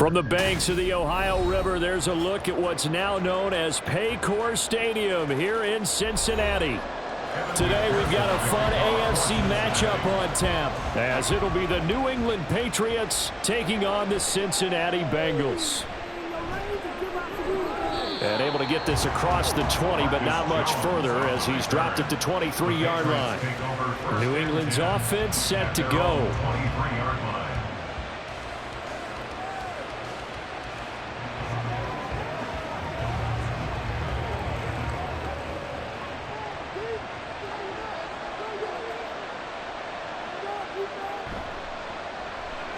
From the banks of the Ohio River, there's a look at what's now known as Paycor Stadium here in Cincinnati. Today we've got a fun AFC matchup on tap, as it'll be the New England Patriots taking on the Cincinnati Bengals. And able to get this across the 20, but not much further as he's dropped it to 23-yard line. New England's offense set to go.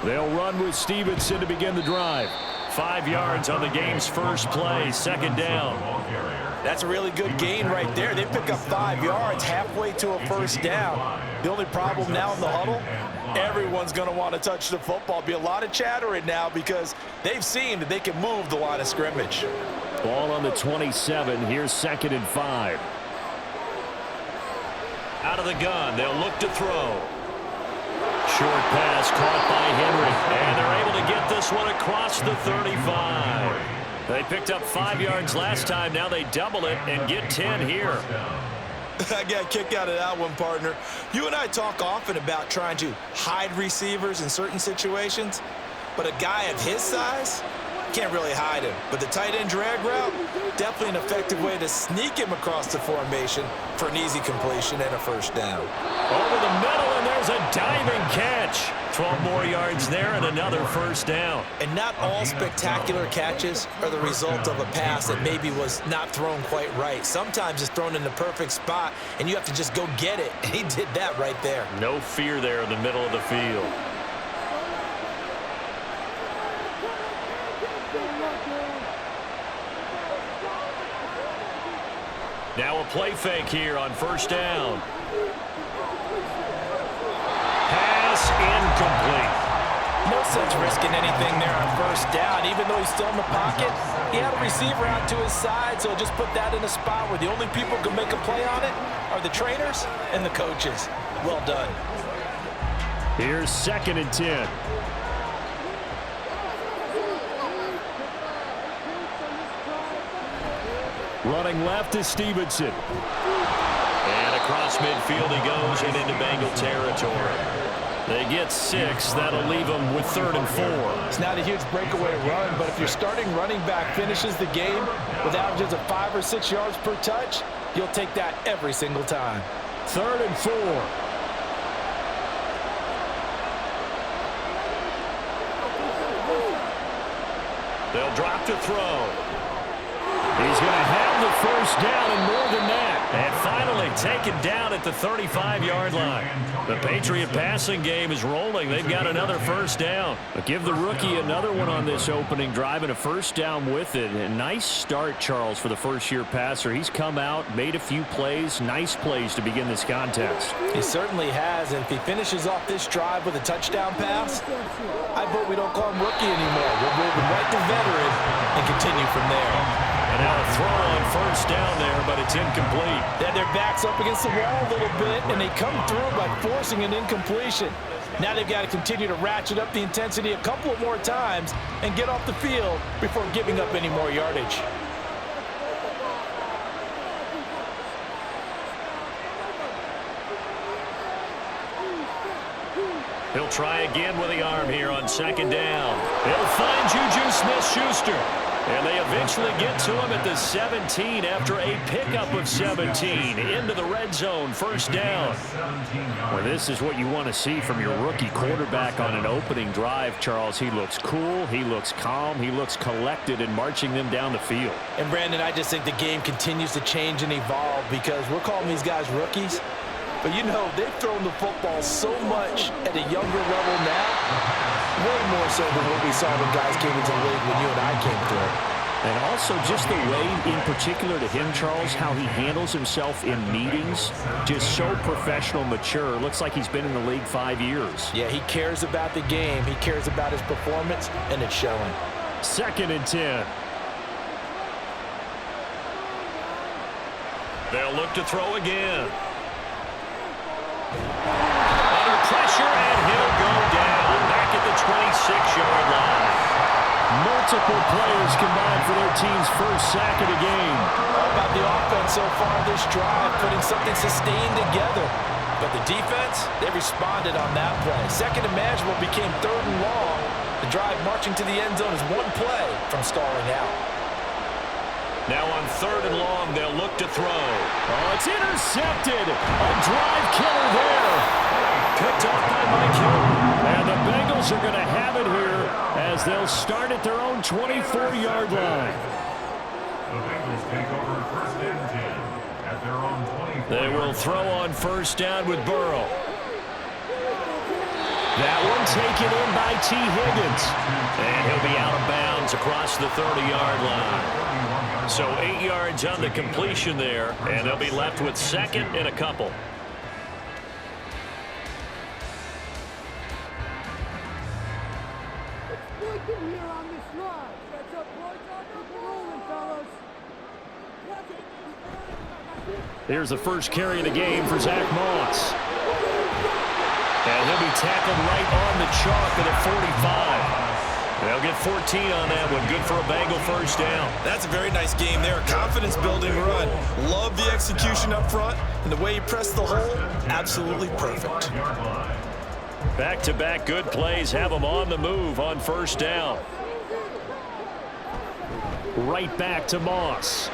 They'll run with Stevenson to begin the drive. 5 yards on the game's first play, second down. That's a really good gain right there. They pick up 5 yards halfway to a first down. The only problem now in the huddle, everyone's going to want to touch the football. Be a lot of chattering now because they've seen that they can move the line of scrimmage. Ball on the 27. Here's 2nd and 5. Out of the gun, they'll look to throw. Short pass caught by Henry, and they're able to get this one across the 35. They picked up 5 yards last time. Now they double it and get 10 here. I got a kick out of that one, partner. You and I talk often about trying to hide receivers in certain situations, but a guy of his size can't really hide him. But the tight end drag route, definitely an effective way to sneak him across the formation for an easy completion and a first down. Over the middle, and there's a diving catch. 12 more yards there and another first down. And not all spectacular catches are the result of a pass that maybe was not thrown quite right. Sometimes it's thrown in the perfect spot, and you have to just go get it. And he did that right there. No fear there in the middle of the field. Now a play fake here on first down. Pass incomplete. No sense risking anything there on first down. Even though he's still in the pocket, he had a receiver out to his side, so just put that in a spot where the only people who can make a play on it are the trainers and the coaches. Well done. Here's 2nd and 10. Running left is Stevenson. And across midfield he goes and into Bengal territory. They get 6. That'll leave them with 3rd and 4. It's not a huge breakaway run, but if your starting running back finishes the game with averages of 5 or 6 yards per touch, you'll take that every single time. 3rd and 4. They'll drop to throw. He's going to have the first down and more than that. And finally taken down at the 35-yard line. The Patriot passing game is rolling. They've got another first down. But give the rookie another one on this opening drive and a first down with it. A nice start, Charles, for the first-year passer. He's come out, made a few plays, nice plays to begin this contest. He certainly has, and if he finishes off this drive with a touchdown pass, I vote we don't call him rookie anymore. We'll move him right to veteran and continue from there. And now a throw on first down there, but it's incomplete. Yeah, their back's up against the wall a little bit, and they come through by forcing an incompletion. Now they've got to continue to ratchet up the intensity a couple of more times and get off the field before giving up any more yardage. He'll try again with the arm here on 2nd down. He'll find Juju Smith-Schuster. And they eventually get to him at the 17 after a pickup of 17 into the red zone, first down. Well, this is what you want to see from your rookie quarterback on an opening drive, Charles. He looks cool, he looks calm, he looks collected in marching them down the field. And, Brandon, I just think the game continues to change and evolve because we're calling these guys rookies. But, you know, they've thrown the football so much at a younger level now, way more so than what we saw when guys came into the league when you and I came through. And also just the way, in particular to him, Charles, how he handles himself in meetings, just so professional, mature. Looks like he's been in the league 5 years. Yeah, he cares about the game. He cares about his performance, and it's showing. 2nd and 10. They'll look to throw again. Under pressure, and he'll go down back at the 26-yard line. Multiple players combined for their team's first sack of the game. All about the offense so far this drive, putting something sustained together. But the defense, they responded on that play. Second and manageable became third and long. The drive marching to the end zone is one play from stalling out. Now on third and long, they'll look to throw. Oh, it's intercepted. A drive killer there. Picked off by Mike Hill. And the Bengals are going to have it here as they'll start at their own 24-yard line. The Bengals take over first and 10 at their own 24. They will throw on first down with Burrow. That one taken in by T. Higgins. And he'll be out of bounds across the 30-yard line. So 8 yards on the completion there, and they'll be left with second and a couple. Here's the first carry of the game for Zach Moss. And he'll be tackled right on the chalk at the 45. They'll get 14 on that one. Good for a Bengal first down. That's a very nice game there. Confidence-building run. Love the execution up front. And the way he pressed the hole, absolutely perfect. Back-to-back good plays have them on the move on first down. Right back to Moss.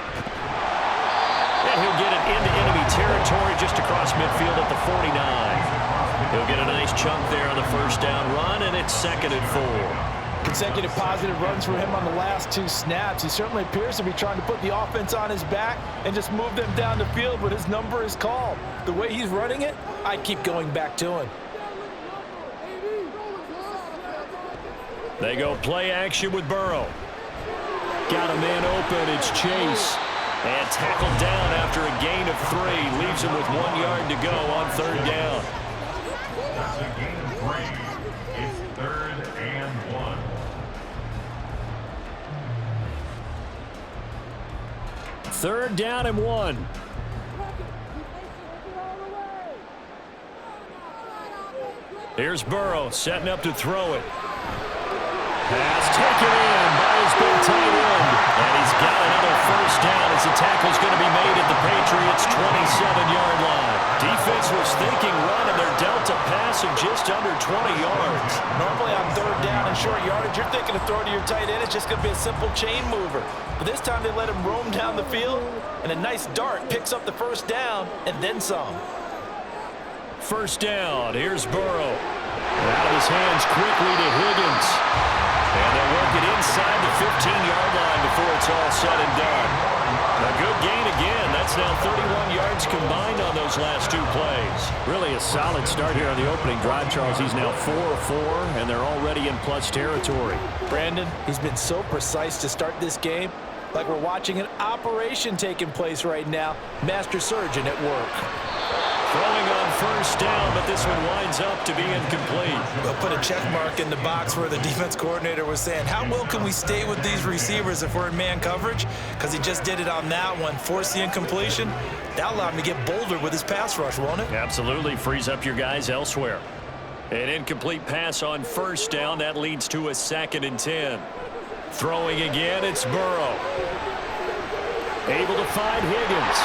And he'll get it into enemy territory just across midfield at the 49. He'll get a nice chunk there on the first down run, and it's second and 4. Consecutive positive runs for him on the last 2 snaps. He certainly appears to be trying to put the offense on his back and just move them down the field, but his number is called. The way he's running it, I'd keep going back to him. They go play action with Burrow. Got a man open. It's Chase. And tackled down after a gain of 3. Leaves him with 1 yard to go on third down. That's a gain of 3. It's third and 1. Third down and 1. Here's Burrow setting up to throw it. Pass taken in by his big tight end. And he's got another first down as the tackle's going to be made at the Patriots' 27-yard line. Defense was thinking run, and they're dealt a pass of just under 20 yards. Normally on third down and short yardage, you're thinking of throw to your tight end. It's just going to be a simple chain mover. But this time they let him roam down the field, and a nice dart picks up the first down and then some. First down. Here's Burrow. Out of his hands quickly to Higgins. And they'll work it inside the 15-yard line before it's all said and done. A good gain again. That's now 31 yards combined on those last 2 plays. Really a solid start here on the opening drive, Charles. He's now 4 of 4, and they're already in plus territory. Brandon, he's been so precise to start this game. Like we're watching an operation taking place right now. Master surgeon at work. Throwing on first down, but this one winds up to be incomplete. They'll put a check mark in the box where the defense coordinator was saying, how well can we stay with these receivers if we're in man coverage? Because he just did it on that one. Force the incompletion. That'll allow him to get bolder with his pass rush, won't it? Absolutely. Frees up your guys elsewhere. An incomplete pass on first down. That leads to a 2nd and 10. Throwing again, it's Burrow. Able to find Higgins.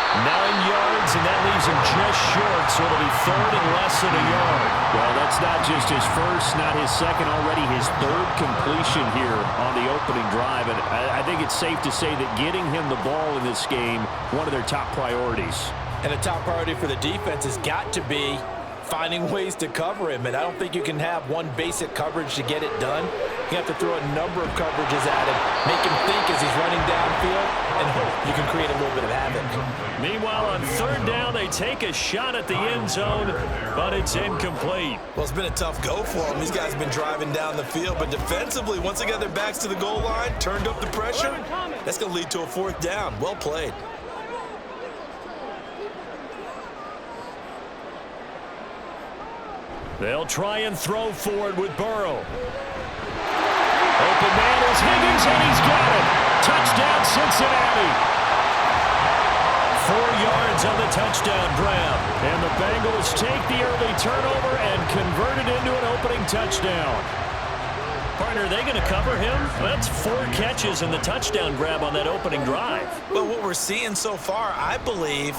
9 yards, and that leaves him just short, so it'll be third and less than a yard. Well, that's not just his first, not his second, already his 3rd completion here on the opening drive. And I think it's safe to say that getting him the ball in this game, one of their top priorities. And a top priority for the defense has got to be finding ways to cover him. And I don't think you can have one basic coverage to get it done. You have to throw a number of coverages at him, make him think as he's running downfield, and hope you can create a little bit of havoc. Meanwhile, on third down, they take a shot at the end zone, but it's incomplete. Well, it's been a tough go for them. These guys have been driving down the field, but defensively, once they got their backs to the goal line, turned up the pressure, that's going to lead to a 4th down. Well played. They'll try and throw forward with Burrow. Open man is Higgins, and he's got it. Touchdown, Cincinnati. 4 yards on the touchdown grab. And the Bengals take the early turnover and convert it into an opening touchdown. Partner, are they going to cover him? That's 4 catches and the touchdown grab on that opening drive. Well, what we're seeing so far, I believe,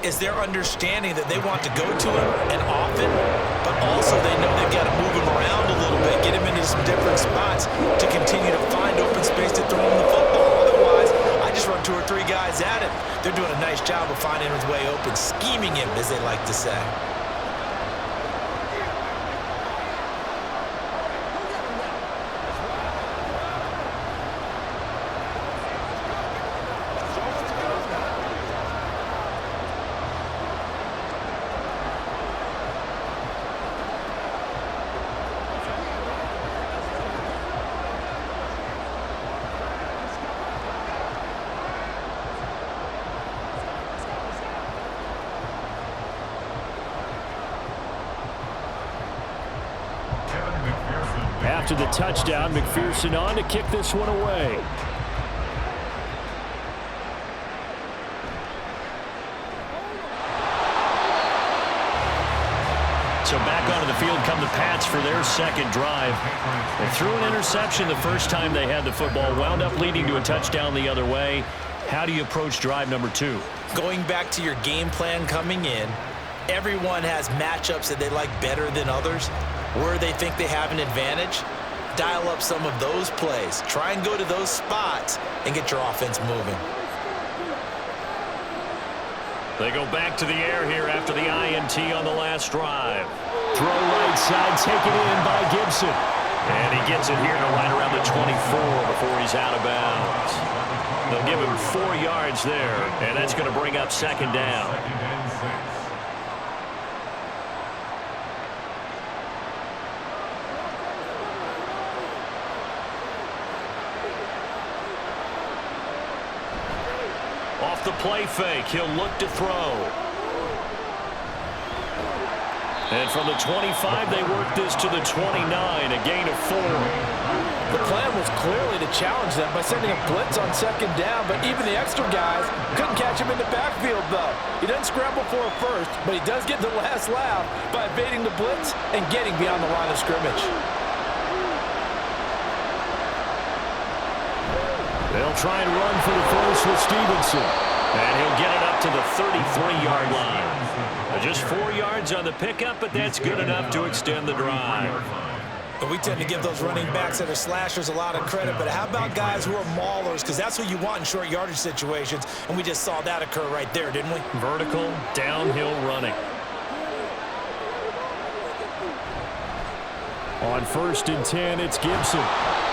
is their understanding that they want to go to him and often, but also they know they've got to move him around a little bit, get him into some different spots to continue to find open space to throw him the football. Otherwise, I just run 2 or 3 guys at him. They're doing a nice job of finding his way open, scheming him, as they like to say. After the touchdown, McPherson on to kick this one away. So back onto the field come the Pats for their second drive. They threw an interception the first time they had the football, wound up leading to a touchdown the other way. How do you approach drive number 2? Going back to your game plan coming in, everyone has matchups that they like better than others. Where they think they have an advantage, dial up some of those plays. Try and go to those spots and get your offense moving. They go back to the air here after the INT on the last drive. Throw right side, taken in by Gibson. And he gets it here to right around the 24 before he's out of bounds. They'll give him 4 yards there, and that's going to bring up second down. Off the play fake, he'll look to throw. And from the 25, they work this to the 29, a gain of 4. The plan was clearly to challenge them by sending a blitz on second down, but even the extra guys couldn't catch him in the backfield, though. He doesn't scramble for a first, but he does get the last laugh by evading the blitz and getting beyond the line of scrimmage. They'll try and run for the first with Stevenson. And he'll get it up to the 33-yard line. Just 4 yards on the pickup, but that's good enough to extend the drive. But we tend to give those running backs that are slashers a lot of credit, but how about guys who are maulers? Because that's what you want in short yardage situations, and we just saw that occur right there, didn't we? Vertical, downhill running. On 1st and 10, it's Gibson.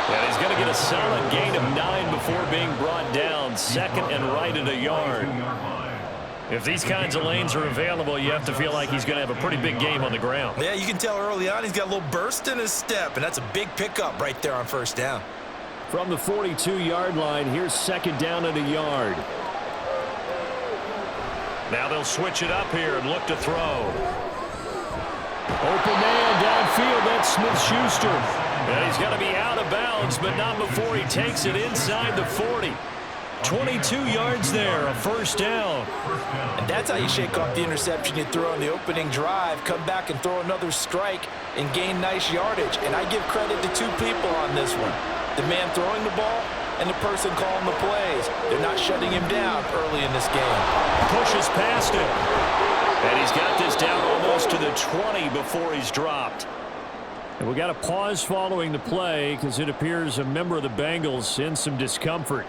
And he's going to get a solid gain of 9 before being brought down. 2nd and right at a yard. If these kinds of lanes are available, you have to feel like he's going to have a pretty big game on the ground. Yeah, you can tell early on he's got a little burst in his step, and that's a big pickup right there on 1st down. From the 42-yard line, here's 2nd down at a yard. Now they'll switch it up here and look to throw. Open man downfield, that's Smith-Schuster. And he's got to be out of bounds, but not before he takes it inside the 40. 22 yards there, a 1st down. And that's how you shake off the interception you throw on the opening drive, come back and throw another strike and gain nice yardage. And I give credit to 2 people on this one. The man throwing the ball and the person calling the plays. They're not shutting him down early in this game. Pushes past him. And he's got this down almost to the 20 before he's dropped. And we got a pause following the play because it appears a member of the Bengals in some discomfort.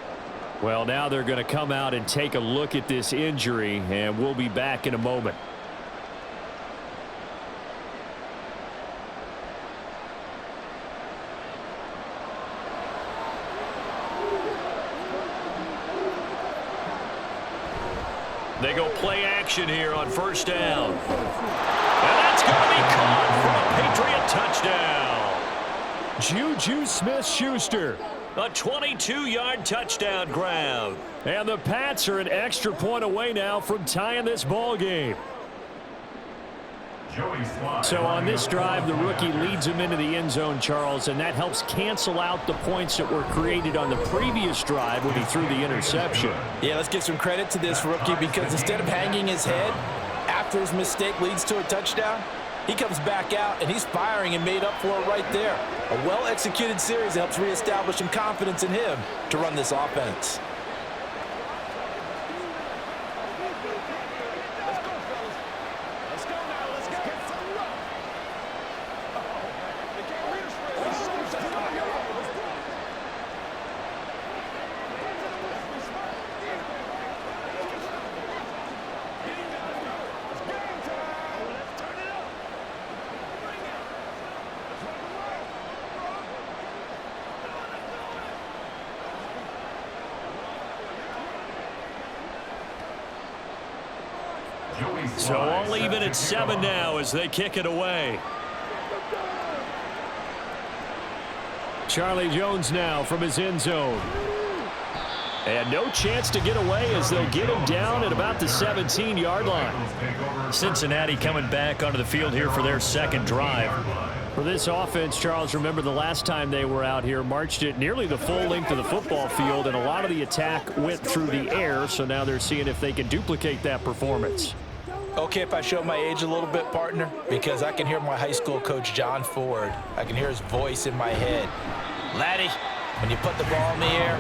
Well, now they're going to come out and take a look at this injury, and we'll be back in a moment. They go play action here on 1st down. And that's going to be caught for a Patriot touchdown. Juju Smith-Schuster. A 22-yard touchdown grab. And the Pats are an extra point away now from tying this ball game. So on this drive, the rookie leads him into the end zone, Charles, and that helps cancel out the points that were created on the previous drive when he threw the interception. Yeah, let's give some credit to this rookie because instead of hanging his head after his mistake leads to a touchdown, he comes back out and he's firing and made up for it right there. A well-executed series helps reestablish some confidence in him to run this offense. So all even at 7 now as they kick it away. Charlie Jones now from his end zone. And no chance to get away as they'll get him down at about the 17-yard line. Cincinnati coming back onto the field here for their second drive. For this offense, Charles, remember the last time they were out here, marched it nearly the full length of the football field, and a lot of the attack went through the air, so now they're seeing if they can duplicate that performance. Okay, if I show my age a little bit, partner, because I can hear my high school coach, John Ford. I can hear his voice in my head. Laddie, when you put the ball in the air,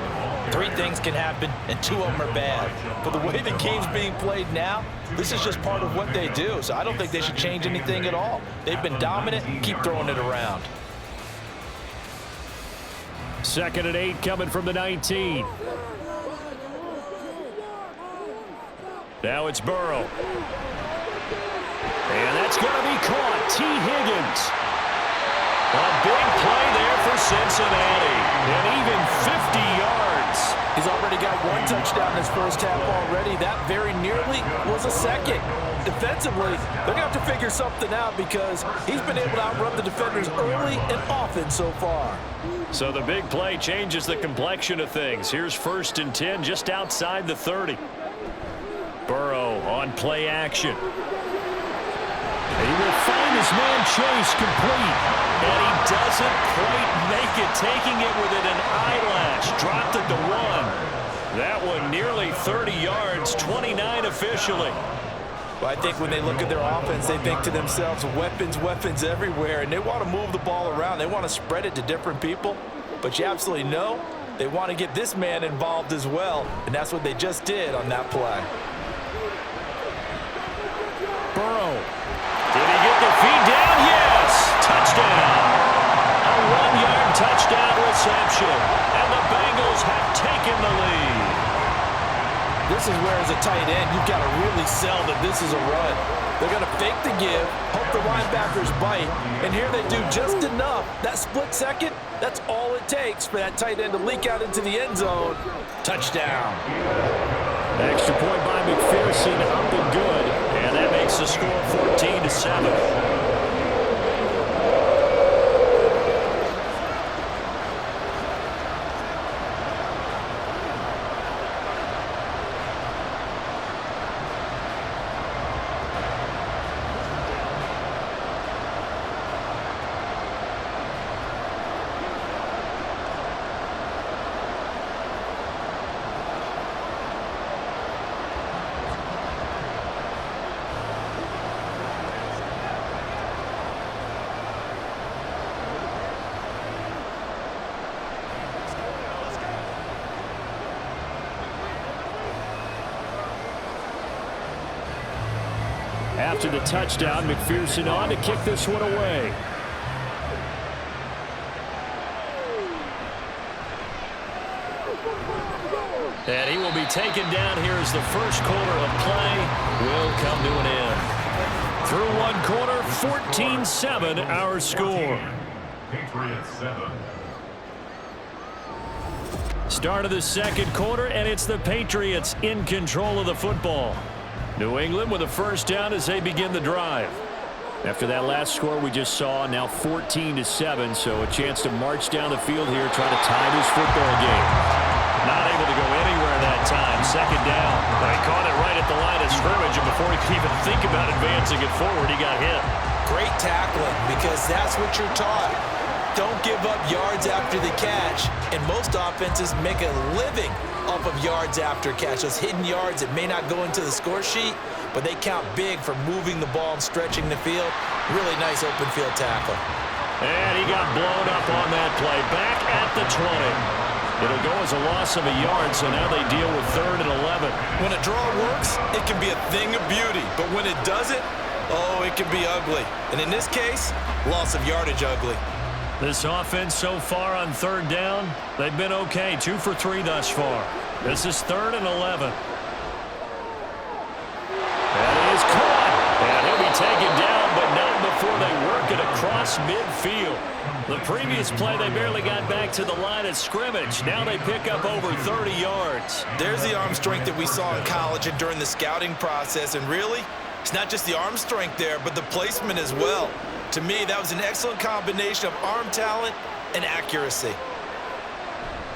3 things can happen, and 2 of them are bad. But the way the game's being played now, this is just part of what they do, so I don't think they should change anything at all. They've been dominant. Keep throwing it around. 2nd and 8 coming from the 19. Now it's Burrow. And that's going to be caught. T. Higgins. A big play there for Cincinnati. And even 50 yards. He's already got 1 touchdown in his first half already. That very nearly was a second. Defensively, they're going to have to figure something out because he's been able to outrun the defenders early and often so far. So the big play changes the complexion of things. Here's 1st and 10 just outside the 30. Burrow on play action. He will find his man Chase complete. And he doesn't quite make it, taking it within an eyelash. Dropped it to 1. That one nearly 30 yards, 29 officially. Well, I think when they look at their offense, they think to themselves, weapons, weapons everywhere, and they want to move the ball around. They want to spread it to different people. But you absolutely know they want to get this man involved as well, and that's what they just did on that play. Burrow. Did he get the feed down? Yes! Touchdown! A 1-yard touchdown reception. And the Bengals have taken the lead. This is where, as a tight end, you've got to really sell that this is a run. They're going to fake the give, hope the linebackers bite, and here they do just enough. That split second, that's all it takes for that tight end to leak out into the end zone. Touchdown. Extra point by McPherson, up and good. And that makes the score 14-7. After the touchdown, McPherson on to kick this one away. And he will be taken down here as the first quarter of play will come to an end. Through 1 quarter, 14-7 our score. Patriots 7. Start of the second quarter, and it's the Patriots in control of the football. New England with a first down as they begin the drive. After that last score we just saw, now 14-7, so a chance to march down the field here, try to tie this football game. Not able to go anywhere that time. Second down. But he caught it right at the line of scrimmage, and before he could even think about advancing it forward, he got hit. Great tackling, because that's what you're taught. Don't give up yards after the catch, and most offenses make a living off of yards after catch. Those hidden yards that may not go into the score sheet, but they count big for moving the ball and stretching the field. Really nice open field tackle. And he got blown up on that play. Back at the 20. It'll go as a loss of a yard, so now they deal with 3rd and 11. When a draw works, it can be a thing of beauty. But when it doesn't, oh, it can be ugly. And in this case, loss of yardage ugly. This offense so far on 3rd down, they've been okay. 2 for 3 thus far. This is 3rd and 11. That is caught. And he'll be taken down, but not before they work it across midfield. The previous play, they barely got back to the line of scrimmage. Now they pick up over 30 yards. There's the arm strength that we saw in college and during the scouting process. And really, it's not just the arm strength there, but the placement as well. To me, that was an excellent combination of arm talent and accuracy.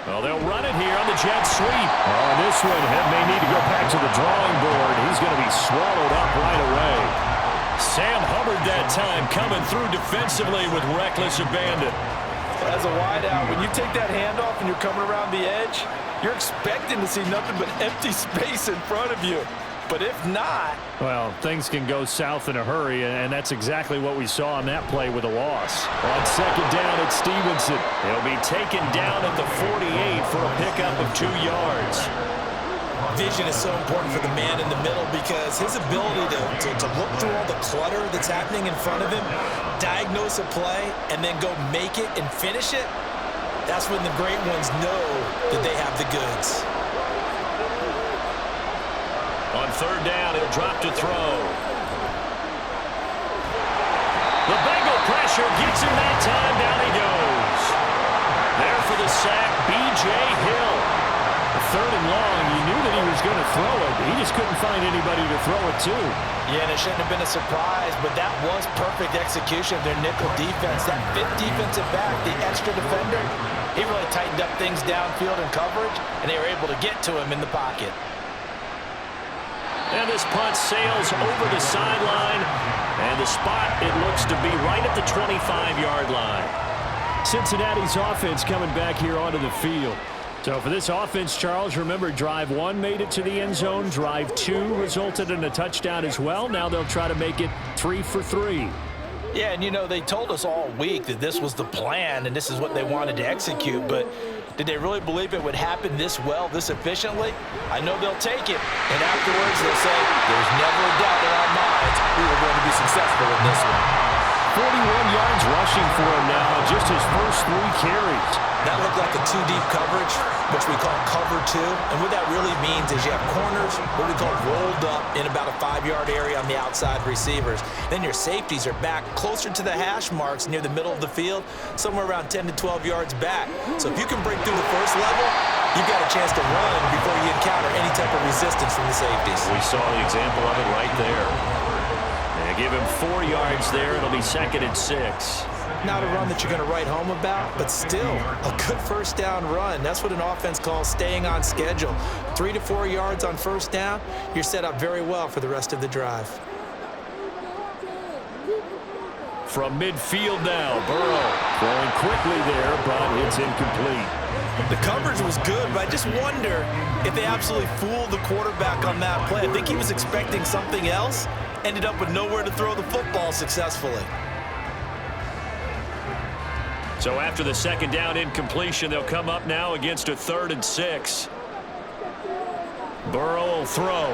Well, they'll run it here on the jet sweep. Oh, this one may need to go back to the drawing board. He's going to be swallowed up right away. Sam Hubbard that time coming through defensively with reckless abandon. As a wideout, when you take that handoff and you're coming around the edge, you're expecting to see nothing but empty space in front of you. But if not... Well, things can go south in a hurry, and that's exactly what we saw on that play with a loss. On 2nd down, it's Stevenson. He'll be taken down at the 48 for a pickup of 2 yards. Vision is so important for the man in the middle because his ability to look through all the clutter that's happening in front of him, diagnose a play, and then go make it and finish it, that's when the great ones know that they have the goods. On 3rd down, he'll drop to throw. The Bengal pressure gets him that time. Down he goes. There for the sack, B.J. Hill. 3rd and long, you knew that he was going to throw it. He just couldn't find anybody to throw it to. Yeah, and it shouldn't have been a surprise, but that was perfect execution of their nickel defense. That 5th defensive back, the extra defender, he really tightened up things downfield in coverage, and they were able to get to him in the pocket. And this punt sails over the sideline, and the spot, it looks to be right at the 25-yard line. Cincinnati's offense coming back here onto the field. So for this offense, Charles, remember, drive 1 made it to the end zone. Drive 2 resulted in a touchdown as well. Now they'll try to make it 3 for 3. Yeah, and you know, they told us all week that this was the plan and this is what they wanted to execute, but did they really believe it would happen this well, this efficiently? I know they'll take it, and afterwards they'll say, there's never a doubt in our minds we were going to be successful in this one. 41 yards rushing for him now, just his first 3 carries. That looked like a 2-deep coverage, which we call cover 2. And what that really means is you have corners, what we call rolled up in about a 5-yard area on the outside receivers. Then your safeties are back closer to the hash marks near the middle of the field, somewhere around 10 to 12 yards back. So if you can break through the first level, you've got a chance to run before you encounter any type of resistance from the safeties. We saw the example of it right there. They give him 4 yards there. It'll be 2nd and 6. Not a run that you're going to write home about, but still a good first down run. That's what an offense calls staying on schedule. 3 to 4 yards on first down, you're set up very well for the rest of the drive. From midfield now, Burrow throwing quickly there, but it's incomplete. The coverage was good, but I just wonder if they absolutely fooled the quarterback on that play. I think he was expecting something else, ended up with nowhere to throw the football successfully. So after the 2nd down incompletion, they'll come up now against a 3rd and 6. Burrow will throw.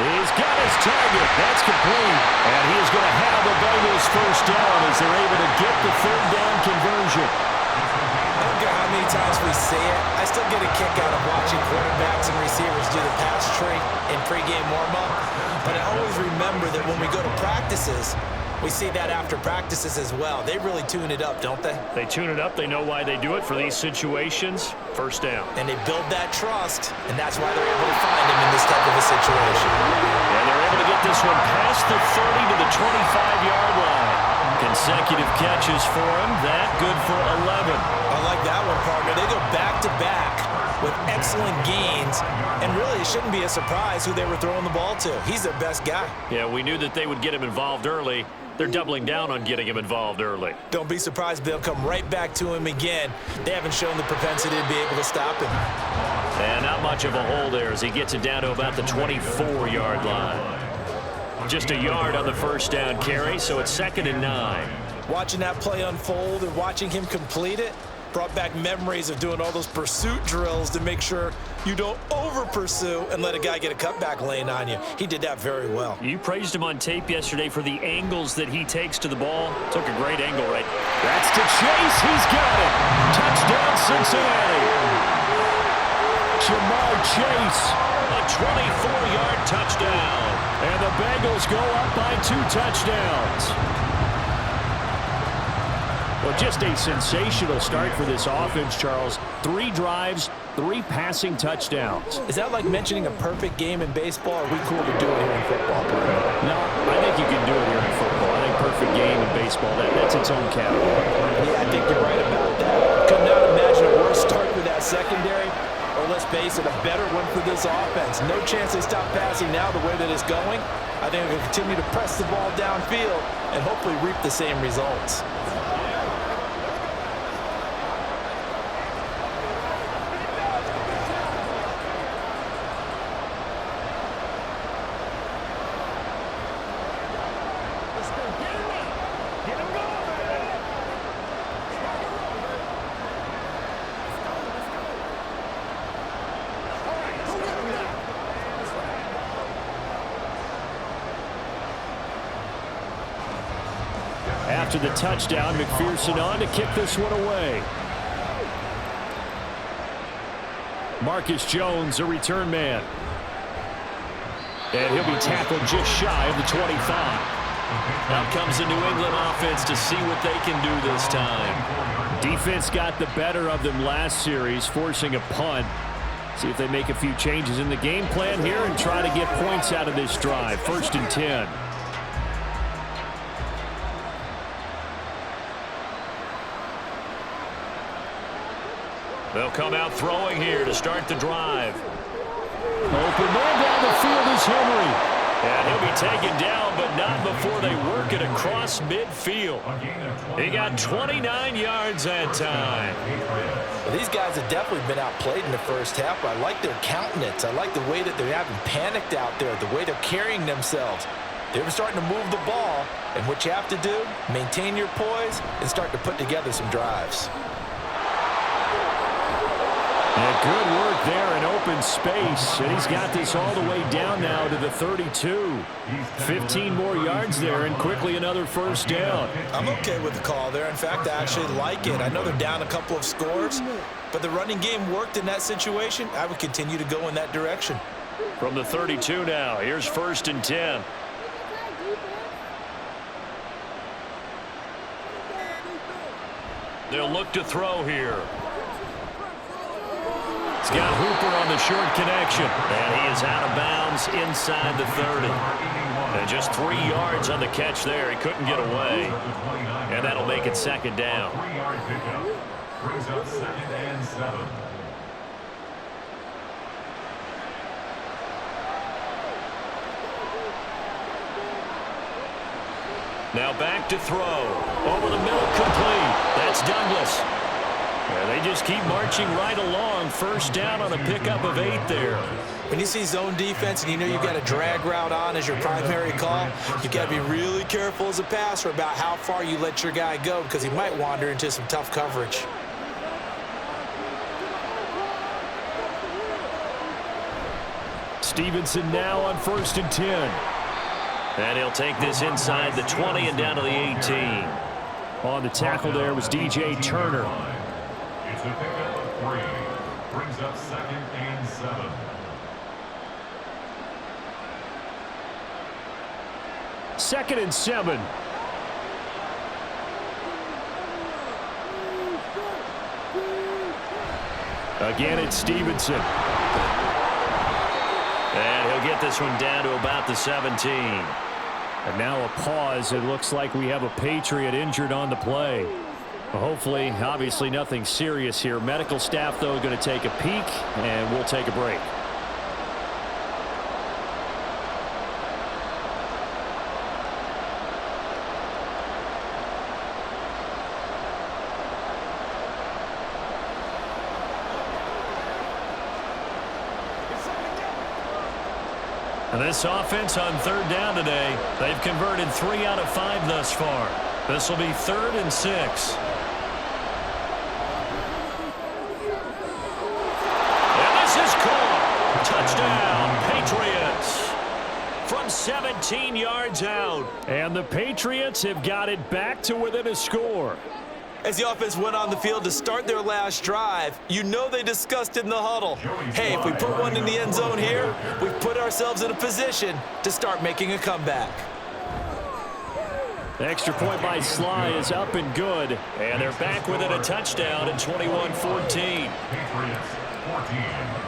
He's got his target. That's complete. And he is going to have the Bengals first down as they're able to get the 3rd down conversion. I don't care how many times we say it, I still get a kick out of watching quarterbacks and receivers do the pass tree in pregame warm-up. But I always remember that when we go to practices, we see that after practices as well. They really tune it up, don't they? They tune it up. They know why they do it for these situations. First down. And they build that trust, and that's why they're able to find him in this type of a situation. And they're able to get this one past the 30 to the 25-yard line. Consecutive catches for him. That good for 11. I like that one, partner. They go back-to-back with excellent gains, and really it shouldn't be a surprise who they were throwing the ball to. He's their best guy. Yeah, we knew that they would get him involved early. They're doubling down on getting him involved early. Don't be surprised if they'll come right back to him again. They haven't shown the propensity to be able to stop him. And not much of a hole there as he gets it down to about the 24-yard line. Just a yard on the first down carry, so it's 2nd and 9. Watching that play unfold and watching him complete it brought back memories of doing all those pursuit drills to make sure you don't over-pursue and let a guy get a cutback lane on you. He did that very well. You praised him on tape yesterday for the angles that he takes to the ball. Took a great angle, right? That's to Chase. He's got it. Touchdown, Cincinnati. Jamar Chase, a 24-yard touchdown. And the Bengals go up by 2 touchdowns. Well, just a sensational start for this offense, Charles. 3 drives, 3 passing touchdowns. Is that like mentioning a perfect game in baseball? Or are we cool to do it here in football? No, I think you can do it here in football. I think perfect game in baseball, that's its own category. Yeah, I think you're right about that. Could not imagine a worse start with that secondary, or let's face it, a better one for this offense. No chance they stop passing now the way that it's going. I think they're going to continue to press the ball downfield and hopefully reap the same results. After the touchdown, McPherson on to kick this one away. Marcus Jones, a return man. And he'll be tackled just shy of the 25. Out comes the New England offense to see what they can do this time. Defense got the better of them last series, forcing a punt. See if they make a few changes in the game plan here and try to get points out of this drive. 1st and 10. They'll come out throwing here to start the drive. Open man down the field is Henry. And he'll be taken down, but not before they work it across midfield. He got 29 yards that time. Well, these guys have definitely been outplayed in the first half. I like their countenance. I like the way that they haven't panicked out there, the way they're carrying themselves. They're starting to move the ball, and what you have to do, maintain your poise and start to put together some drives. And good work there in open space. And he's got this all the way down now to the 32. 15 more yards there and quickly another 1st down. I'm okay with the call there. In fact, I actually like it. I know they're down a couple of scores, but the running game worked in that situation. I would continue to go in that direction. From the 32 now, here's 1st and 10. They'll look to throw here. He's got Hooper on the short connection. And he is out of bounds inside the 30. And just 3 yards on the catch there. He couldn't get away. And that'll make it 2nd down. 3-yard pickup brings up 2nd and 7. Now back to throw. Over the middle, complete. That's Douglas. They just keep marching right along. 1st down on a pickup of 8 there. When you see zone defense and you know you've got a drag route on as your primary call, you've got to be really careful as a passer about how far you let your guy go because he might wander into some tough coverage. Stevenson now on 1st and 10. And he'll take this inside the 20 and down to the 18. On the tackle there was DJ Turner. It's a pickup of 3. Brings up 2nd and 7. Second and 7. Again, it's Stevenson. And he'll get this one down to about the 17. And now a pause. It looks like we have a Patriot injured on the play. Hopefully, obviously nothing serious here. Medical staff, though, going to take a peek, and we'll take a break. And this offense on 3rd down today, they've converted 3 out of 5 thus far. This will be 3rd and 6. And this is caught. Touchdown, Patriots. From 17 yards out. And the Patriots have got it back to within a score. As the offense went on the field to start their last drive, you know they discussed in the huddle, hey, if we put one in the end zone here, we've put ourselves in a position to start making a comeback. The extra point by Sly is up and good. And they're back within a touchdown at 21-14. Patriots 14.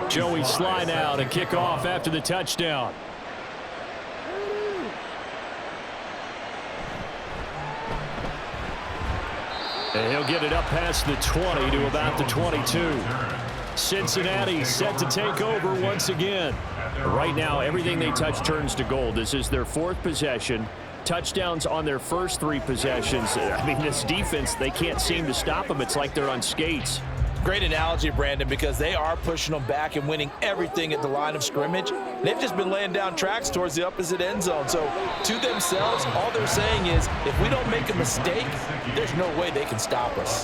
Joey Sly now to kick off after the touchdown. And he'll get it up past the 20 to about the 22. Cincinnati set to take over once again. Right now, everything they touch turns to gold. This is their 4th possession. Touchdowns on their first 3 possessions. I mean, this defense, they can't seem to stop them. It's like they're on skates. Great analogy, Brandon, because they are pushing them back and winning everything at the line of scrimmage. They've just been laying down tracks towards the opposite end zone. So to themselves, all they're saying is, if we don't make a mistake, there's no way they can stop us.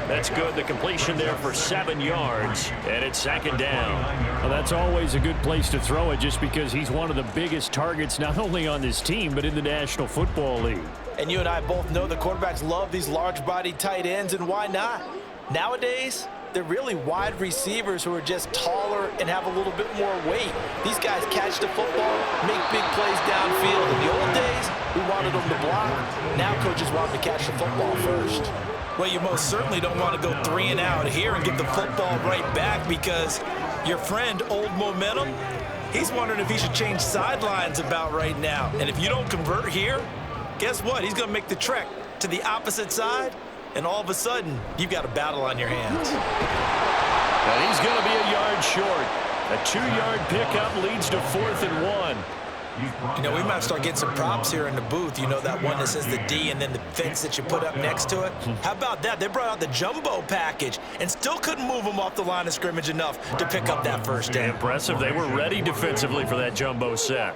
That's good. The completion there for 7 yards, and it's 2nd down. Well, that's always a good place to throw it just because he's one of the biggest targets not only on this team but in the National Football League. And you and I both know the quarterbacks love these large-bodied tight ends, and why not? Nowadays, they're really wide receivers who are just taller and have a little bit more weight. These guys catch the football, make big plays downfield. In the old days, we wanted them to block. Now coaches want them to catch the football first. Well, you most certainly don't want to go 3 and out here and get the football right back because your friend, Old Momentum, he's wondering if he should change sidelines about right now. And if you don't convert here, guess what? He's going to make the trek to the opposite side. And all of a sudden, you've got a battle on your hands. And he's going to be a yard short. A 2-yard pickup leads to 4th and 1. You know, we might start getting some props here in the booth. You know that one that says the D and then the fence that you put up next to it? How about that? They brought out the jumbo package and still couldn't move them off the line of scrimmage enough to pick up that first down. Impressive. They were ready defensively for that jumbo sack.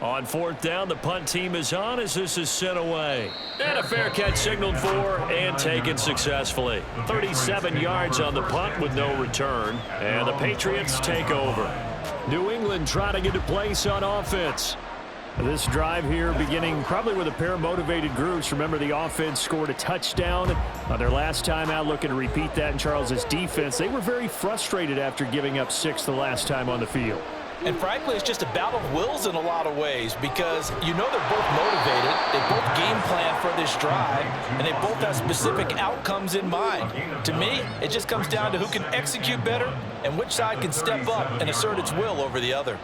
On 4th down, the punt team is on as this is sent away. And a fair catch signaled for and taken successfully. 37 yards on the punt with no return. And the Patriots take over. New England trying to get a place on offense. This drive here beginning probably with a pair of motivated groups. Remember, the offense scored a touchdown on their last time out, looking to repeat that in Charles's defense. They were very frustrated after giving up 6 the last time on the field. And frankly, it's just a battle of wills in a lot of ways because you know they're both motivated, they both game plan for this drive, and they both have specific outcomes in mind. To me, it just comes down to who can execute better and which side can step up and assert its will over the other.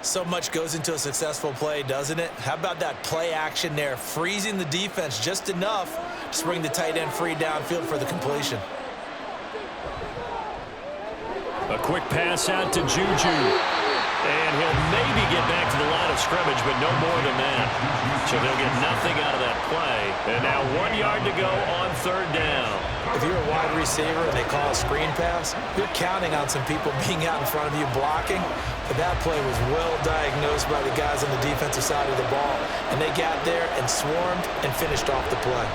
So much goes into a successful play, doesn't it? How about that play action there, freezing the defense just enough to bring the tight end free downfield for the completion. A quick pass out to Juju. And he'll maybe get back to the line of scrimmage, but no more than that. So they'll get nothing out of that play. And now 1 yard to go on 3rd down. If you're a wide receiver and they call a screen pass, you're counting on some people being out in front of you blocking. But that play was well diagnosed by the guys on the defensive side of the ball. And they got there and swarmed and finished off the play.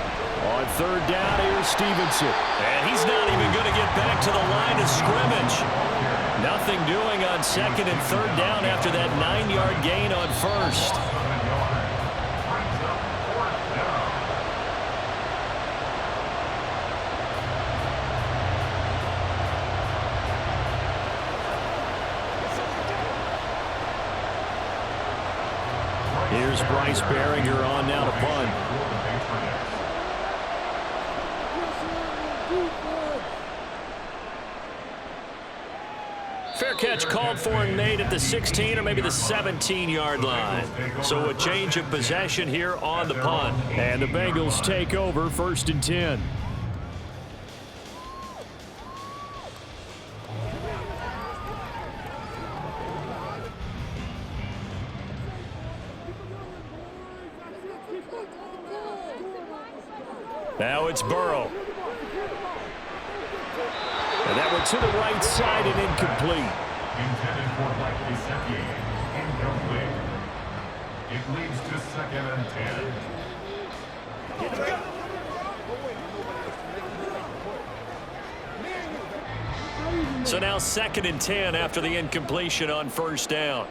On 3rd down, here's Stevenson. And he's not even going to get back to the line of scrimmage. Nothing doing on 2nd and 3rd down after that 9-yard gain on 1st. Here's Bryce Behringer on now to punt. Fair catch called for and made at the 16 or maybe the 17-yard line. So a change of possession here on the punt. And the Bengals take over 1st and 10. Now it's Burrow. And that one to the right side and incomplete. Intended for likely Seppi. Incomplete. It leads to 2nd and 10. So now 2nd and 10 after the incompletion on 1st down.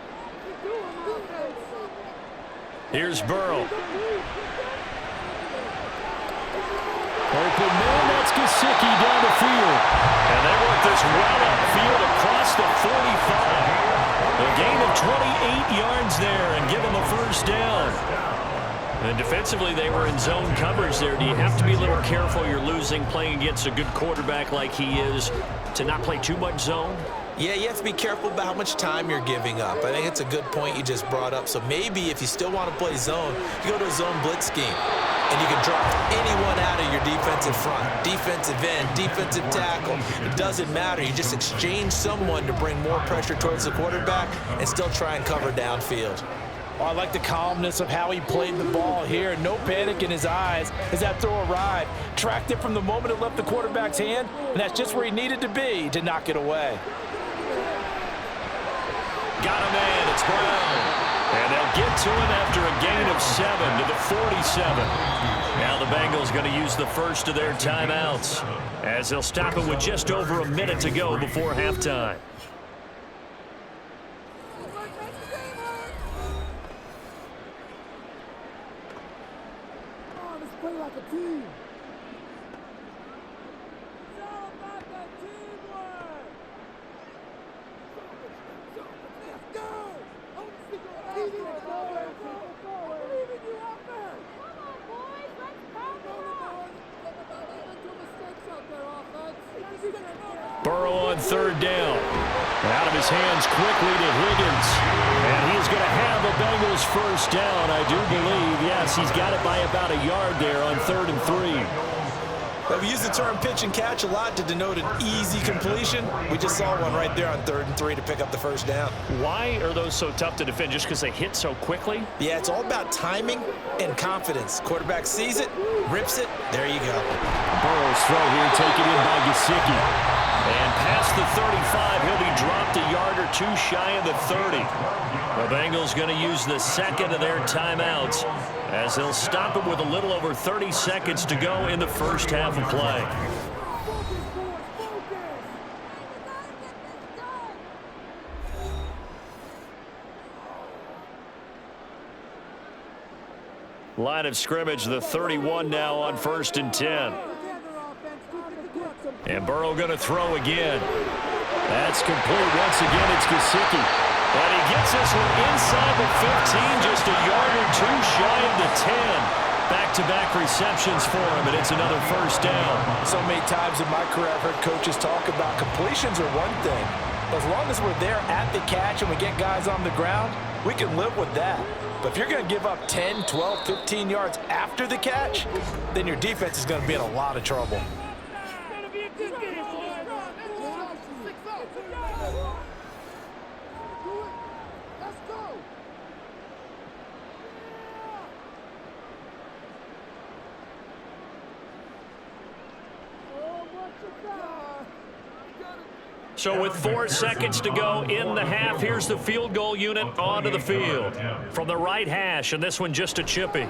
Here's Burrow. Open man, that's Gesicki down the field. And they work this well upfield across the 45. A gain of 28 yards there and give them a 1st down. And defensively, they were in zone coverage there. Do you have to be a little careful? You're losing playing against a good quarterback like he is to not play too much zone? Yeah, you have to be careful about how much time you're giving up. I think it's a good point you just brought up. So maybe if you still want to play zone, you go to a zone blitz scheme. And you can drop anyone out of your defensive front, defensive end, defensive tackle. It doesn't matter. You just exchange someone to bring more pressure towards the quarterback and still try and cover downfield. Oh, I like the calmness of how he played the ball here. No panic in his eyes as that throw arrived. Tracked it from the moment it left the quarterback's hand, and that's just where he needed to be to knock it away. Got a man. It's Brown. And they'll get to him after a gain of 7 to the 47. Now the Bengals going to use the first of their timeouts as they'll stop it with just over a minute to go before halftime. Let's play like a team. It's all about that teamwork. Let's go. Burrow on 3rd down. Out of his hands quickly to Higgins. And he's going to have a Bengals 1st down, I do believe. Yes, he's got it by about a yard there on 3rd and 3. But we use the term pitch and catch a lot to denote an easy completion. We just saw one right there on 3rd and 3 to pick up the 1st down. Why are those so tough to defend? Just because they hit so quickly? Yeah, it's all about timing and confidence. Quarterback sees it, rips it, there you go. Burrow's throw here taken in by Gesicki. And past the 35, he'll be dropped a yard or two shy of the 30. The Bengals going to use the 2nd of their timeouts as they'll stop it with a little over 30 seconds to go in the 1st half of play. Line of scrimmage, the 31 now on 1st and 10. And Burrow going to throw again. That's complete. Once again, it's Gesicki. And he gets this one inside the 15, just a yard or two shy of the 10. Back-to-back receptions for him, and it's another 1st down. So many times in my career, I've heard coaches talk about completions are one thing. But as long as we're there at the catch and we get guys on the ground, we can live with that. But if you're going to give up 10, 12, 15 yards after the catch, then your defense is going to be in a lot of trouble. So with 4 seconds to go in the half, here's the field goal unit onto the field. From the right hash, and this one just a chippy.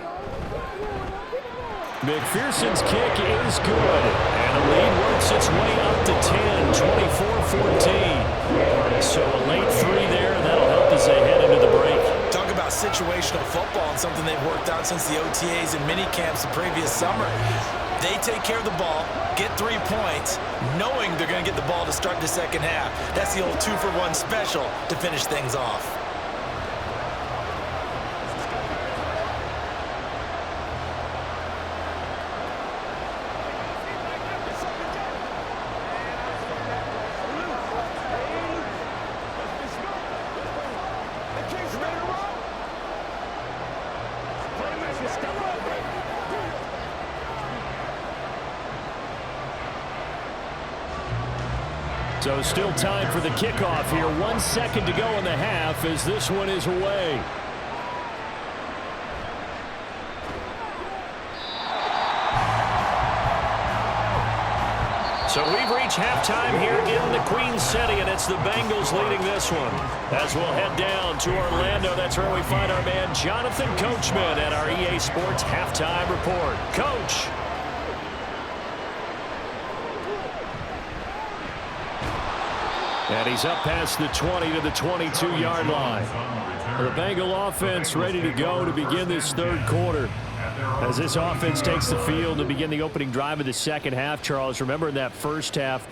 McPherson's kick is good. And the lead works its way up to 10, 24-14. So a late 3 there, and that'll help as they head into the break. Talk about situational football and something they've worked out since the OTAs and mini camps the previous summer. They take care of the ball, get 3 points, knowing they're going to get the ball to start the 2nd half. That's the old 2-for-1 special to finish things off. So still time for the kickoff here. 1 second to go in the half as this one is away. So we've reached halftime here in the Queen City, and it's the Bengals leading this one. As we'll head down to Orlando, that's where we find our man Jonathan Coachman at our EA Sports Halftime Report. Coach. And he's up past the 20 to the 22-yard line. The Bengal offense ready to go to begin this third quarter. As this offense takes the field to begin the opening drive of the second half, Charles, remember in that first half,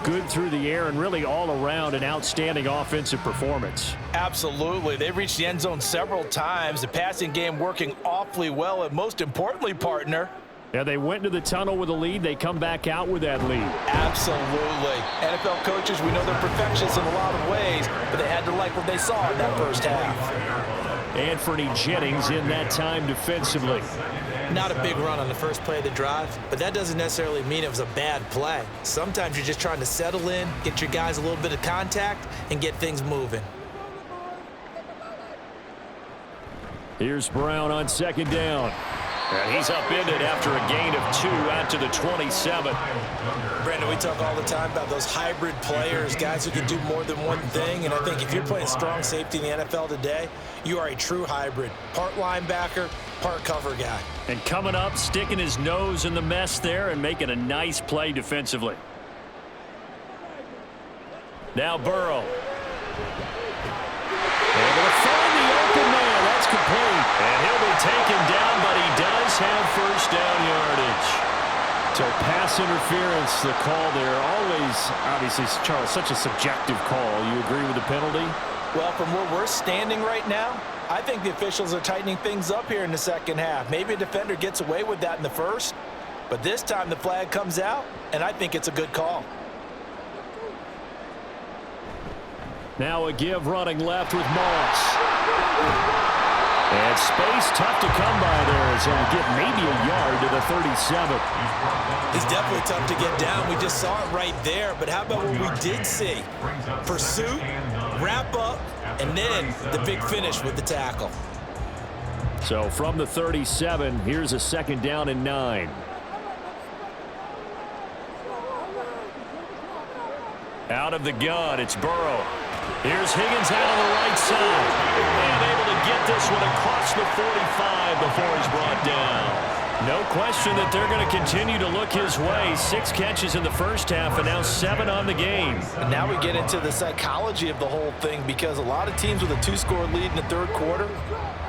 good through the air and really all around an outstanding offensive performance. Absolutely. They've reached the end zone several times. The passing game working awfully well, and most importantly, partner, yeah, they went to the tunnel with a lead. They come back out with that lead. Absolutely. NFL coaches, we know they're perfectionists in a lot of ways, but they had to like what they saw in that first half. Anthony Jennings in that time defensively. Not a big run on the first play of the drive, but that doesn't necessarily mean it was a bad play. Sometimes you're just trying to settle in, get your guys a little bit of contact, and get things moving. Here's Brown on second down. And he's upended after a gain of 2 out to the 27. Brandon, we talk all the time about those hybrid players, guys who can do more than one thing. And I think if you're playing strong safety in the NFL today, you are a true hybrid. Part linebacker, part cover guy. And coming up, sticking his nose in the mess there and making a nice play defensively. Now Burrow. Able to find the open man. That's complete. And he'll be taken down, but he does have first down yardage. So pass interference, the call there. Always, obviously, Charles, such a subjective call. You agree with the penalty? Well, from where we're standing right now, I think the officials are tightening things up here in the second half. Maybe a defender gets away with that in the first, but this time the flag comes out, and I think it's a good call. Now a give running left with Moss. And space tough to come by there as he'll get maybe a yard to the 37. He's definitely tough to get down. We just saw it right there. But how about what we did see? Pursuit, wrap up, and then the big finish with the tackle. So from the 37, here's a second down and 9. Out of the gun, it's Burrow. Here's Higgins out on the right side. And able to get this one across the 45 before he's brought down. No question that they're going to continue to look his way. 6 catches in the first half and now 7 on the game. And now we get into the psychology of the whole thing, because a lot of teams with a 2-score lead in the third quarter,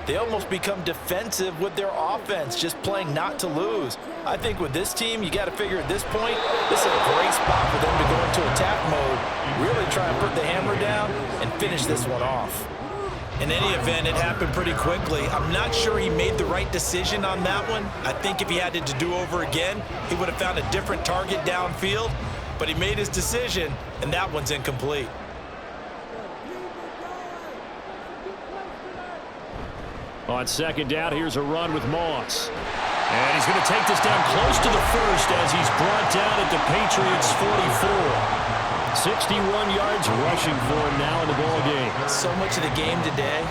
they almost become defensive with their offense, just playing not to lose. I think with this team, you got to figure at this point, this is a great spot for them to go into attack mode, really try and put the hammer down and finish this one off. In any event, it happened pretty quickly. I'm not sure he made the right decision on that one. I think if he had it to do over again, he would have found a different target downfield, but he made his decision, and that one's incomplete. On second down, here's a run with Moss. And he's going to take this down close to the first as he's brought down at the Patriots' 44. 61 yards rushing for him now in the ball game. So much of the game today,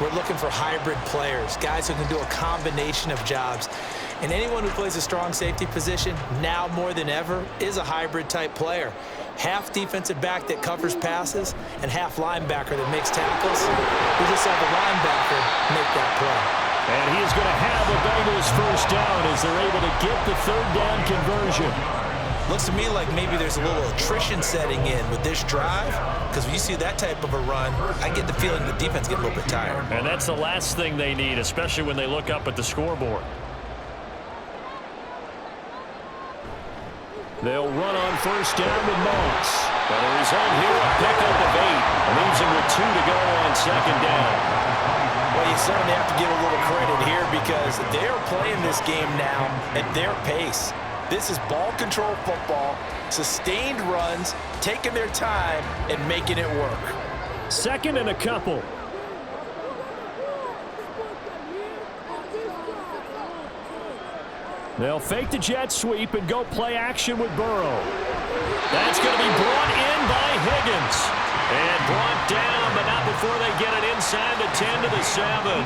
we're looking for hybrid players, guys who can do a combination of jobs. And anyone who plays a strong safety position, now more than ever, is a hybrid-type player. Half defensive back that covers passes and half linebacker that makes tackles. We just saw the linebacker make that play. And he is going to have a Bengals first down as they're able to get the third down conversion. Looks to me like maybe there's a little attrition setting in with this drive, because when you see that type of a run, I get the feeling the defense gets a little bit tired. And that's the last thing they need, especially when they look up at the scoreboard. They'll run on first down with Moss. But a result here, a pickup of 8. Leaves him with 2 to go on second down. Well, you certainly have to give a little credit here, because they're playing this game now at their pace. This is ball control football, sustained runs, taking their time and making it work. Second and a couple. They'll fake the jet sweep and go play action with Burrow. That's going to be brought in by get it inside the 10 to the 7.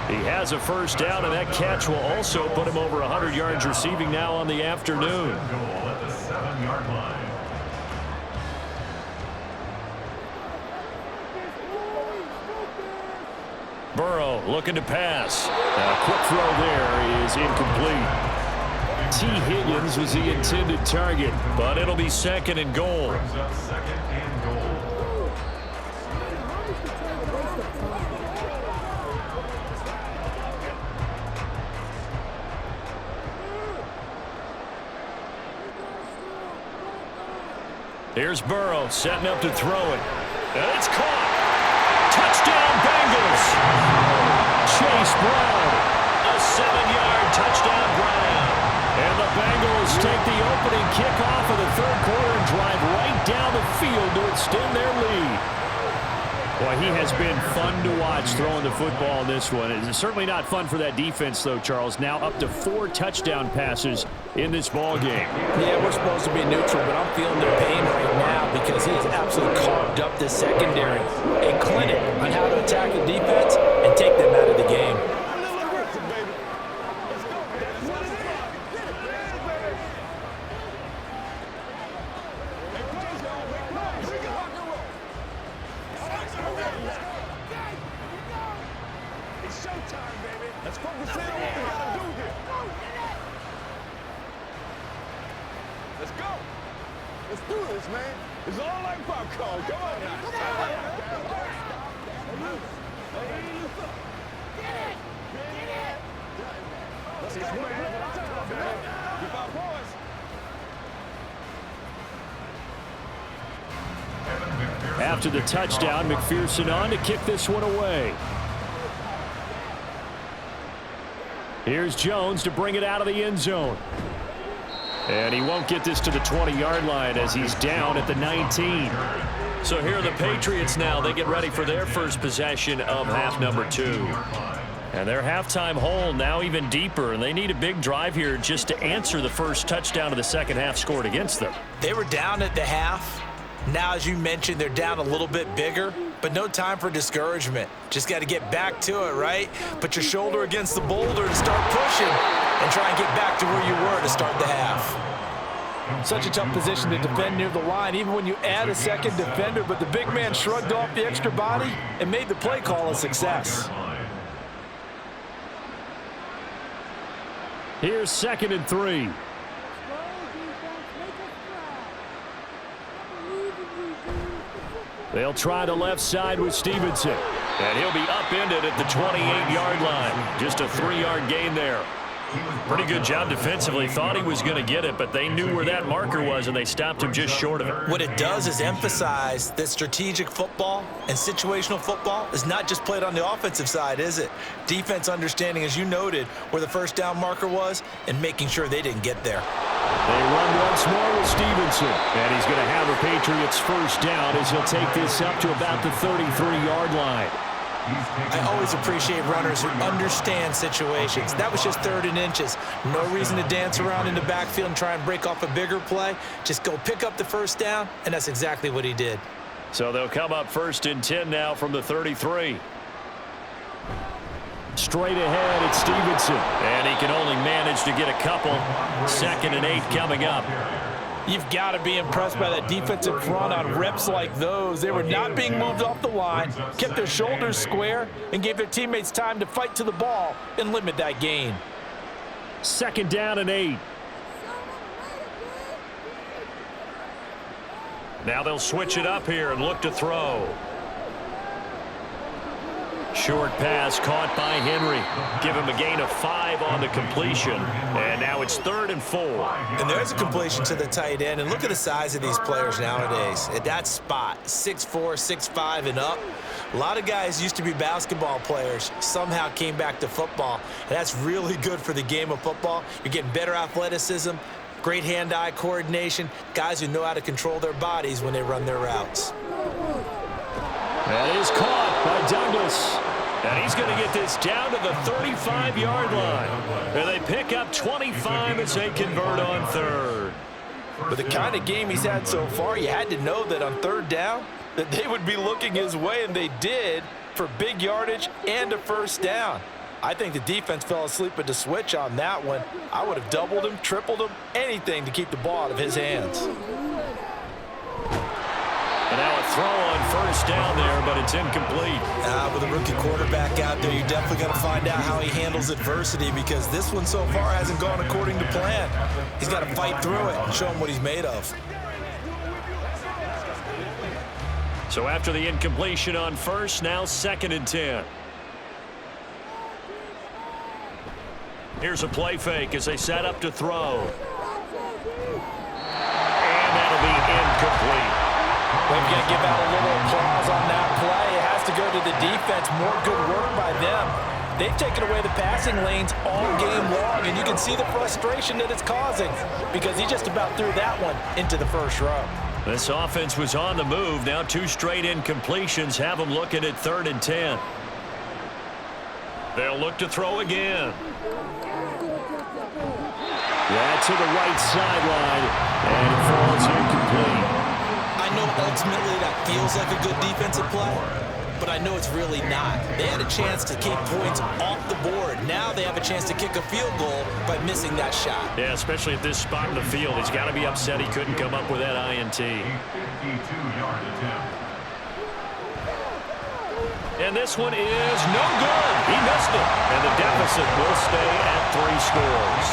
He has a first down, and that catch will also put him over 100 yards receiving now on the afternoon. Goal at the 7-yard line. Burrow looking to pass. A quick throw there is incomplete. T. Higgins was the intended target, but it'll be 2nd and goal. Brings up 2nd and goal. Here's Burrow setting up to throw it. And it's caught. Touchdown Bengals. Chase Brown. A 7-yard touchdown grab. And the Bengals take the opening kickoff of the third quarter and drive right down the field to extend their lead. Boy, he has been fun to watch throwing the football in this one. It's certainly not fun for that defense, though, Charles. Now up to 4 touchdown passes in this ball game. Yeah, we're supposed to be neutral, but I'm feeling their pain right now because he has absolutely carved up this secondary. A clinic on how to attack the defense and take them out of the game. After the touchdown, McPherson on to kick this one away. Here's Jones to bring it out of the end zone. And he won't get this to the 20-yard line as he's down at the 19. So here are the Patriots now. They get ready for their first possession of half number 2. And their halftime hole now even deeper, and they need a big drive here just to answer the first touchdown of the second half scored against them. They were down at the half. Now, as you mentioned, they're down a little bit bigger, but no time for discouragement. Just got to get back to it, right? Put your shoulder against the boulder and start pushing and try and get back to where you were to start the half. Such a tough position to defend near the line, even when you add a second defender, but the big man shrugged off the extra body and made the play call a success. Here's 2nd and 3. They'll try the left side with Stevenson. And he'll be upended at the 28-yard line. Just a 3-yard gain there. Pretty good job defensively. Thought he was going to get it, but they knew where that marker was, and they stopped him just short of it. What it does is emphasize that strategic football and situational football is not just played on the offensive side, is it? Defense understanding, as you noted, where the first down marker was and making sure they didn't get there. They run once more with Stevenson, and he's going to have the Patriots first down as he'll take this up to about the 33-yard line. I always appreciate runners who understand situations. That was just 3rd and inches. No reason to dance around in the backfield and try and break off a bigger play. Just go pick up the first down, and that's exactly what he did. So they'll come up 1st and 10 now from the 33. Straight ahead, it's Stevenson. And he can only manage to get a couple. 2nd and 8 coming up. You've got to be impressed by that defensive front on reps like those. They were not being moved off the line, kept their shoulders square, and gave their teammates time to fight to the ball and limit that gain. 2nd down and 8. Now they'll switch it up here and look to throw. Short pass caught by Henry. Give him a gain of 5 on the completion. And now it's 3rd and 4. And there's a completion to the tight end. And look at the size of these players nowadays. At that spot, 6'4", 6'5", and up. A lot of guys used to be basketball players, somehow came back to football. And that's really good for the game of football. You're getting better athleticism, great hand-eye coordination, guys who know how to control their bodies when they run their routes. That is caught by Douglas. And he's going to get this down to the 35-yard line. And they pick up 25 as they convert on 3rd. With the kind of game he's had so far, you had to know that on third down, that they would be looking his way, and they did, for big yardage and a first down. I think the defense fell asleep at the switch on that one. I would have doubled him, tripled him, anything to keep the ball out of his hands. And now a throw on first down there, but it's incomplete. With a rookie quarterback out there, you're definitely going to find out how he handles adversity, because this one so far hasn't gone according to plan. He's got to fight through it and show him what he's made of. So after the incompletion on first, now 2nd and 10. Here's a play fake as they set up to throw. And that'll be incomplete. We've got to give out a little applause on that play. It has to go to the defense. More good work by them. They've taken away the passing lanes all game long, and you can see the frustration that it's causing, because he just about threw that one into the first row. This offense was on the move. Now 2 straight incompletions have them looking at 3rd and 10. They'll look to throw again. That's to the right sideline, and it falls incomplete. I know ultimately that feels like a good defensive play, but I know it's really not. They had a chance to kick points off the board. Now they have a chance to kick a field goal by missing that shot. Yeah, especially at this spot in the field. He's got to be upset he couldn't come up with that INT. 52-yard attempt. And this one is no good. He missed it. And the deficit will stay at 3 scores.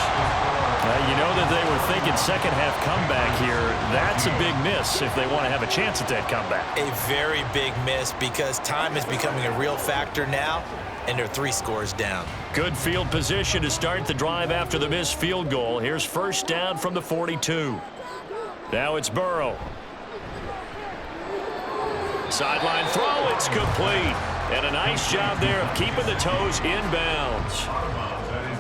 You know that they were thinking second-half comeback here. That's a big miss if they want to have a chance at that comeback. A very big miss, because time is becoming a real factor now, and they're 3 scores down. Good field position to start the drive after the missed field goal. Here's first down from the 42. Now it's Burrow. Sideline throw, it's complete. And a nice job there of keeping the toes in bounds.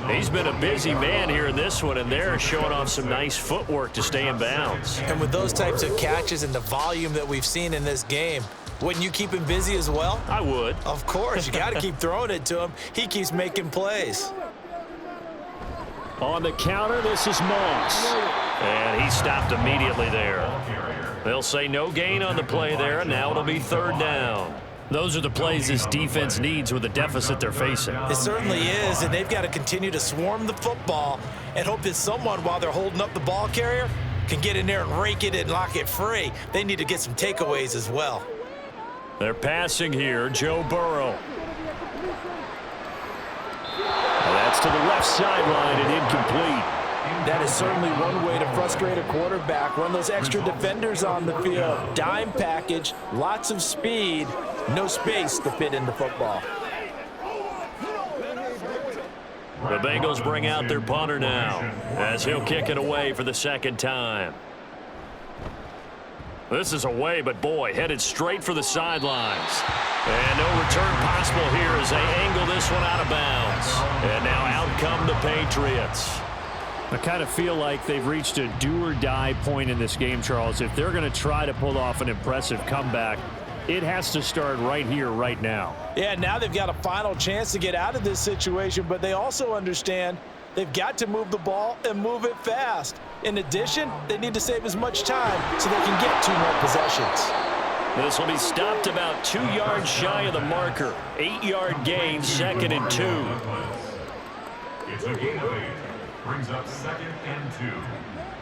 He's been a busy man here in this one, and they're showing off some nice footwork to stay in bounds. And with those types of catches and the volume that we've seen in this game, wouldn't you keep him busy as well? I would. Of course. You got to keep throwing it to him. He keeps making plays. On the counter, this is Moss. And he stopped immediately there. They'll say no gain on the play there, and now it'll be 3rd down. Those are the plays this defense needs with the deficit they're facing. It certainly is, and they've got to continue to swarm the football and hope that someone, while they're holding up the ball carrier, can get in there and rake it and lock it free. They need to get some takeaways as well. They're passing here, Joe Burrow. That's to the left sideline and incomplete. That is certainly one way to frustrate a quarterback. Run those extra defenders on the field. Dime package, lots of speed, no space to fit in the football. The Bengals bring out their punter now as he'll kick it away for the 2nd time. This is away, but boy, headed straight for the sidelines. And no return possible here as they angle this one out of bounds. And now out come the Patriots. I kind of feel like they've reached a do-or-die point in this game, Charles. If they're going to try to pull off an impressive comeback, it has to start right here, right now. Yeah, now they've got a final chance to get out of this situation, but they also understand they've got to move the ball and move it fast. In addition, they need to save as much time so they can get 2 more possessions. This will be stopped about 2 yards shy of the marker. 8-yard gain, 2nd and 2. It's a gain of 8. Brings up 2nd and 2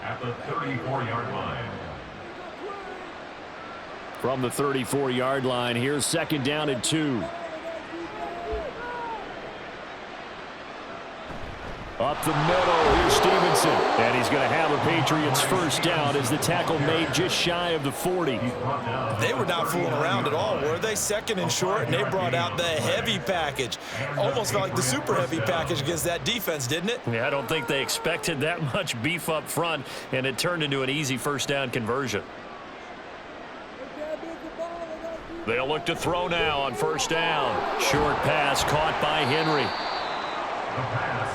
at the 34-yard line. From the 34-yard line, here's 2nd down and 2. Up the middle, here's Stevenson. And he's going to have a Patriots first down as the tackle made just shy of the 40. They were not fooling around at all, were they? 2nd and short, and they brought out the heavy package. Almost felt like the super heavy package against that defense, didn't it? Yeah, I don't think they expected that much beef up front, and it turned into an easy first down conversion. They'll look to throw now on first down. Short pass caught by Henry.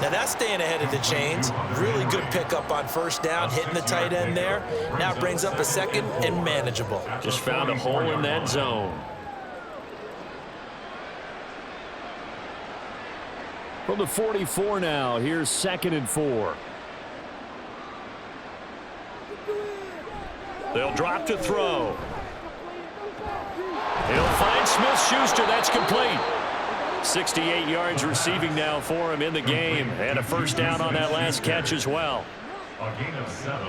Now that's staying ahead of the chains. Really good pickup on first down, hitting the tight end there. Now it brings up a 2nd and manageable. Just found a hole in that zone. From the 44 now, here's 2nd and 4. They'll drop to throw. He'll find Smith-Schuster. That's complete. 68 yards receiving now for him in the game, and a first down on that last catch as well. A gain of 7.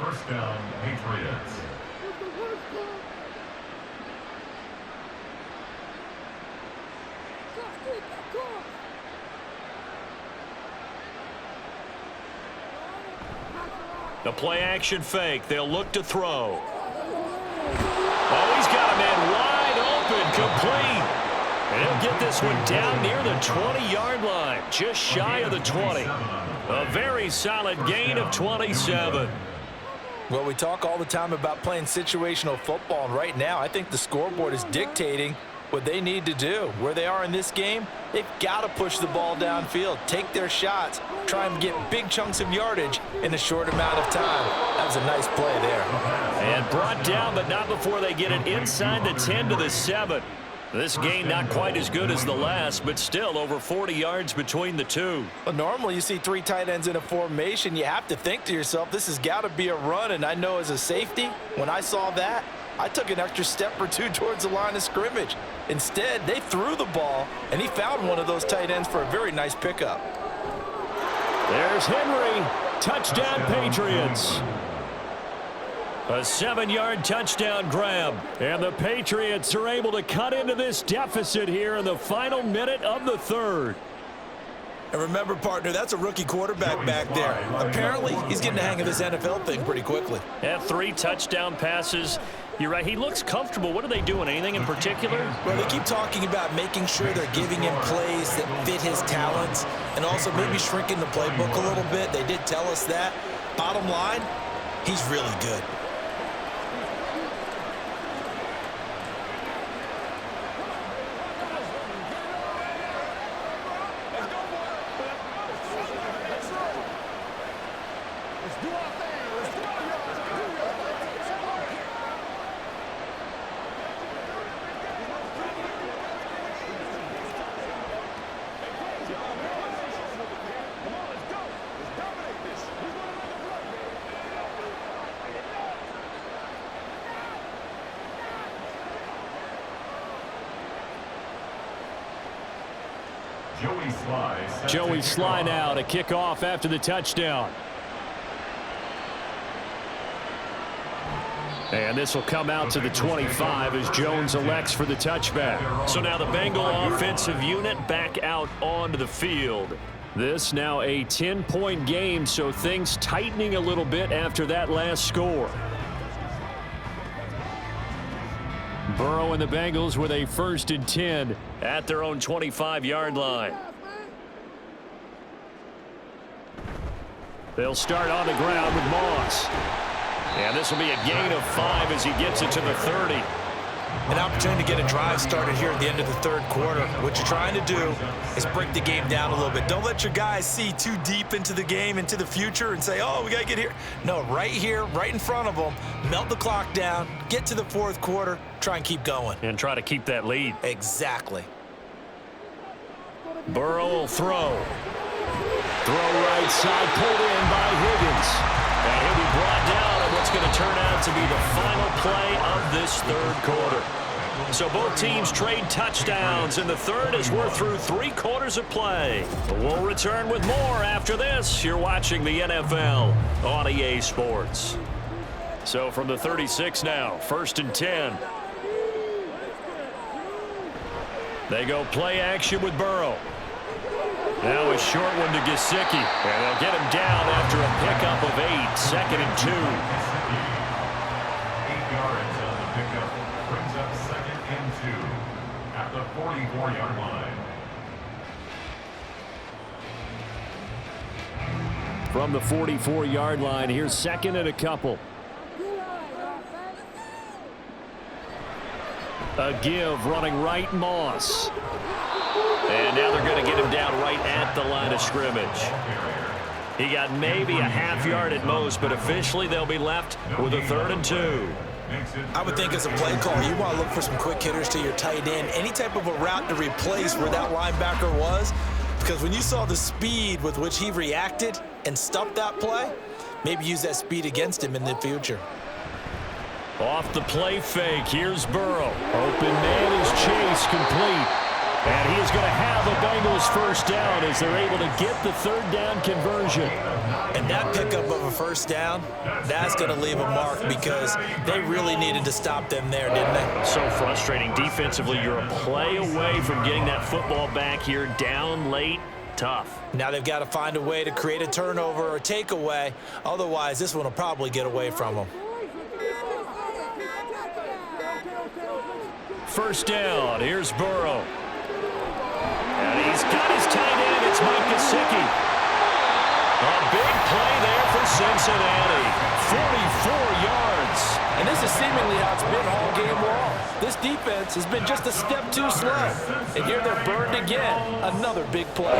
First down, Patriots. The play-action fake. They'll look to throw. Oh, he's got a man wide open, complete. And he'll get this one down near the 20-yard line, just shy of the 20. A very solid gain of 27. Well, we talk all the time about playing situational football, and right now I think the scoreboard is dictating what they need to do. Where they are in this game, they've got to push the ball downfield, take their shots, try and get big chunks of yardage in a short amount of time. That was a nice play there. And brought down, but not before they get it inside the 10 to the 7. This gain not quite as good as the last, but still over 40 yards between the two. Well, normally you see 3 tight ends in a formation. You have to think to yourself, this has got to be a run. And I know as a safety, when I saw that, I took an extra step or 2 towards the line of scrimmage. Instead, they threw the ball, and he found one of those tight ends for a very nice pickup. There's Henry. Touchdown, Patriots. A 7-yard touchdown grab. And the Patriots are able to cut into this deficit here in the final minute of the third. And remember, partner, that's a rookie quarterback back there. Apparently, he's getting the hang of this NFL thing pretty quickly. Had 3 touchdown passes. You're right, he looks comfortable. What are they doing? Anything in particular? Well, they keep talking about making sure they're giving him plays that fit his talents and also maybe shrinking the playbook a little bit. They did tell us that. Bottom line, he's really good. Joey Sly now to kick off after the touchdown. And this will come out to the 25 as Jones elects for the touchback. So now the Bengal offensive unit back out onto the field. This now a 10-point game, so things tightening a little bit after that last score. Burrow and the Bengals with a 1st and 10 at their own 25-yard line. They'll start on the ground with Moss. And this will be a gain of 5 as he gets it to the 30. An opportunity to get a drive started here at the end of the third quarter. What you're trying to do is break the game down a little bit. Don't let your guys see too deep into the game, into the future, and say, oh, we got to get here. No, right here, right in front of them, melt the clock down, get to the fourth quarter, try and keep going. And try to keep that lead. Exactly. Burrow will throw. Throw right side, pulled in by Higgins. And he'll be brought down in what's going to turn out to be the final play of this third quarter. So both teams trade touchdowns in the third as we're through 3 quarters of play. We'll return with more after this. You're watching the NFL on EA Sports. So from the 36 now, 1st and 10. They go play action with Burrow. Now a short one to Gesicki. And they'll get him down after a pickup of 8. 2nd and 2. 8 yards on the pickup. Brings up 2nd and 2 at the 44-yard line. From the 44-yard line, here's 2nd and a couple. A give running right, Moss. And now they're going to get him down right at the line of scrimmage. He got maybe a half yard at most, but officially they'll be left with a 3rd and 2. I would think as a play call, you want to look for some quick hitters to your tight end. Any type of a route to replace where that linebacker was. Because when you saw the speed with which he reacted and stuffed that play, maybe use that speed against him in the future. Off the play fake, here's Burrow. Open man is Chase, complete. And he is going to have a Bengals first down as they're able to get the third down conversion. And that pickup of a first down, that's going to leave a mark because they really needed to stop them there, didn't they? So frustrating. Defensively, you're a play away from getting that football back here, down late. Tough. Now they've got to find a way to create a turnover or takeaway. Otherwise, this one will probably get away from them. First down. Here's Burrow. And he's got his tight end. It's Mike Gesicki. A big play there for Cincinnati. 44 yards. And this is seemingly how it's been all game long. This defense has been just a step too slow. And here they're burned again. Another big play.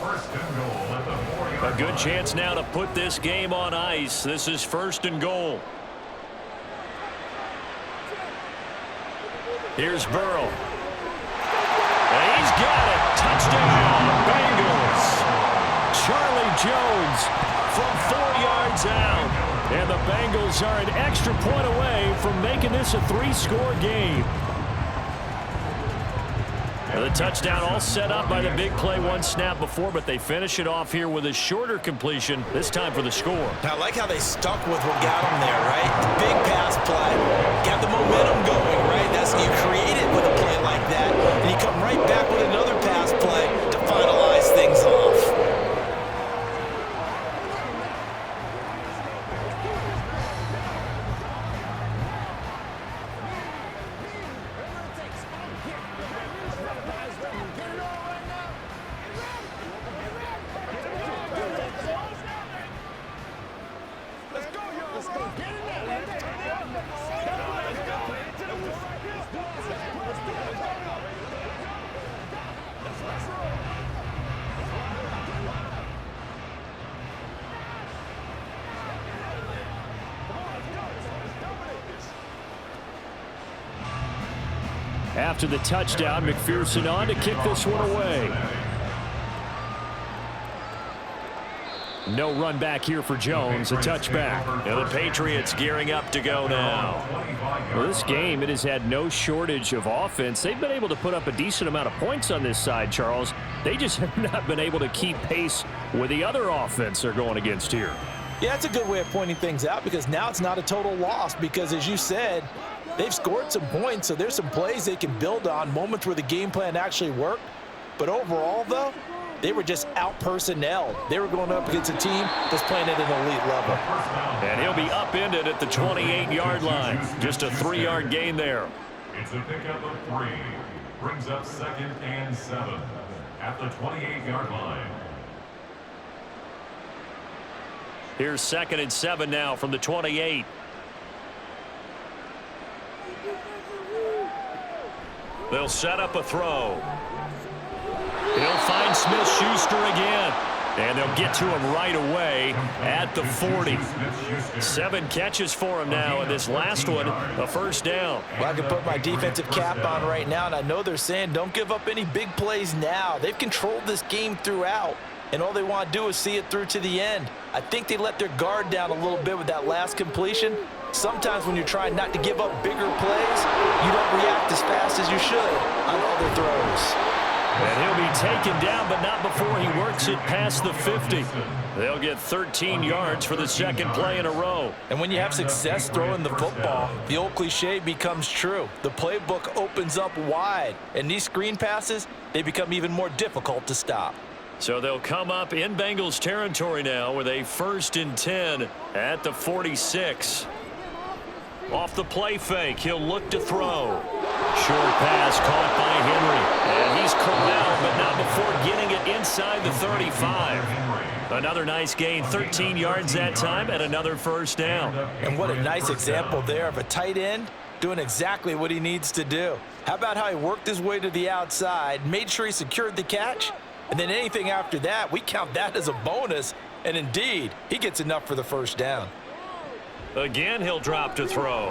First and goal at the 40. A good chance now to put this game on ice. This is first and goal. Here's Burrow. And he's got it. Touchdown, Bengals. Charlie Jones from 4 yards out. And the Bengals are an extra point away from making this a 3-score game. And the touchdown all set up by the big play one snap before, but they finish it off here with a shorter completion, this time for the score. Now, I like how they stuck with what got them there, right? The big pass play. Got the momentum going, right? That's you create it with a play like that, and you come right back with another pass play to finalize things off. After the touchdown, McPherson on to kick this one away. No run back here for Jones, a touchback. And the Patriots gearing up to go now. Well, this game, it has had no shortage of offense. They've been able to put up a decent amount of points on this side, Charles. They just have not been able to keep pace with the other offense they're going against here. Yeah, that's a good way of pointing things out because now it's not a total loss because, as you said, they've scored some points, so there's some plays they can build on, moments where the game plan actually worked. But overall, though, they were just out-personnelled. They were going up against a team that's playing at an elite level. And he'll be upended at the 28-yard line. Just a 3-yard gain there. It's a pickup of 3. Brings up 2nd and 7 at the 28-yard line. Here's 2nd and 7 now from the 28. They'll set up a throw. He'll find Smith-Schuster again. And they'll get to him right away at the 40. 7 catches for him now, and this last one, a first down. Well, I can put my defensive cap on right now, and I know they're saying don't give up any big plays now. They've controlled this game throughout, and all they want to do is see it through to the end. I think they let their guard down a little bit with that last completion. Sometimes when you're trying not to give up bigger plays, you don't react as fast as you should on other throws. And he'll be taken down, but not before he works it past the 50. They'll get 13 yards for the second play in a row. And when you have success throwing the football, the old cliche becomes true. The playbook opens up wide, and these screen passes, they become even more difficult to stop. So they'll come up in Bengals territory now with a 1st and 10 at the 46. Off the play fake, he'll look to throw. Short pass caught by Henry. And he's corralled, but not before getting it inside the 35. Another nice gain, 13 yards that time, and another first down. And what a nice example there of a tight end doing exactly what he needs to do. How about how he worked his way to the outside, made sure he secured the catch, and then anything after that, we count that as a bonus. And indeed, he gets enough for the first down. Again, he'll drop to throw.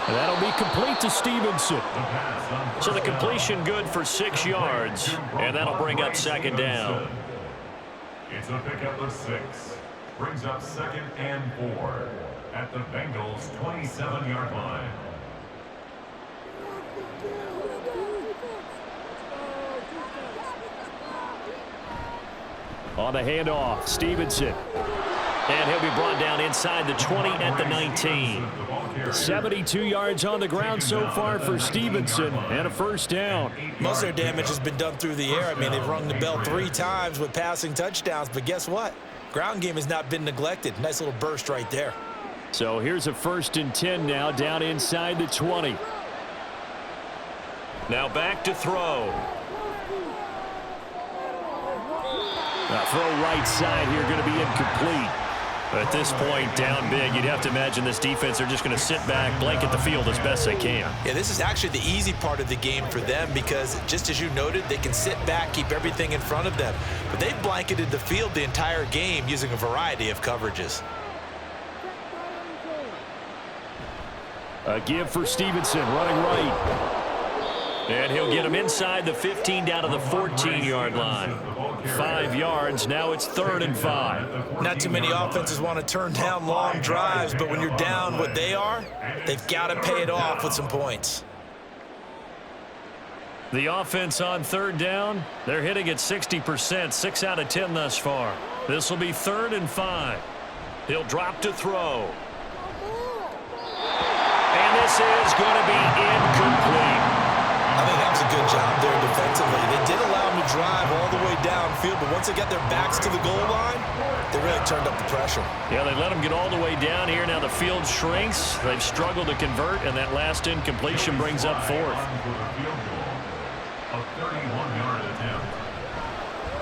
And that'll be complete to Stevenson. So the completion good for 6 yards, and that'll bring up second down. It's a pickup of 6. Brings up 2nd and 4 at the Bengals' 27-yard line. On the handoff, Stevenson. And he'll be brought down inside the 20 at the 19. 72 yards on the ground so far for Stevenson and a first down. Most of their damage has been done through the air. I mean, they've rung the bell 3 times with passing touchdowns, but guess what? Ground game has not been neglected. Nice little burst right there. So here's a 1st and 10 now down inside the 20. Now back to throw. Throw right side here, going to be incomplete. At this point, down big, you'd have to imagine this defense are just going to sit back, blanket the field as best they can. Yeah, this is actually the easy part of the game for them because, just as you noted, they can sit back, keep everything in front of them. But they've blanketed the field the entire game using a variety of coverages. A give for Stevenson, running right. And he'll get him inside the 15 down to the 14-yard line. 5 yards, now it's 3rd and 5. Not too many offenses want to turn down long drives, but when you're down what they are, they've got to pay it off with some points. The offense on 3rd down, they're hitting at 60%, 6 out of 10 thus far. This will be 3rd and 5. He'll drop to throw. And this is going to be incomplete. I think that was a good job there defensively. They did allow them to drive all the way downfield, but once they got their backs to the goal line, they really turned up the pressure. Yeah, they let them get all the way down here. Now the field shrinks. They've struggled to convert, and that last incompletion brings up 4th.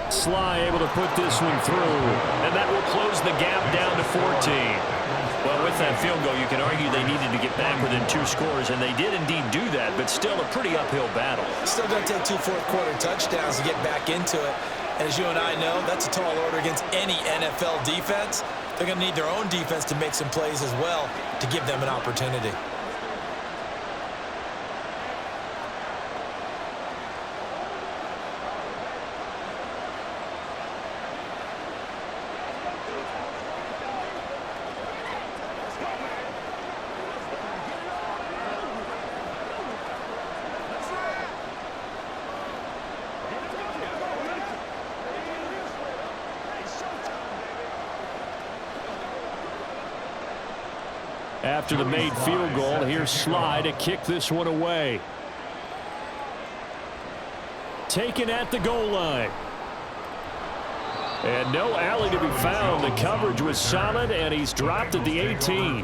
Sly able to put this one through, and that will close the gap down to 14. Well, with that field goal, you can argue they needed to get back within 2 scores, and they did indeed do that, but still a pretty uphill battle. Still going to take 2 fourth-quarter touchdowns to get back into it. And as you and I know, that's a tall order against any NFL defense. They're going to need their own defense to make some plays as well to give them an opportunity. After the made field goal, here's Sly to kick this one away. Taken at the goal line. And no alley to be found. The coverage was solid, and he's dropped at the 18.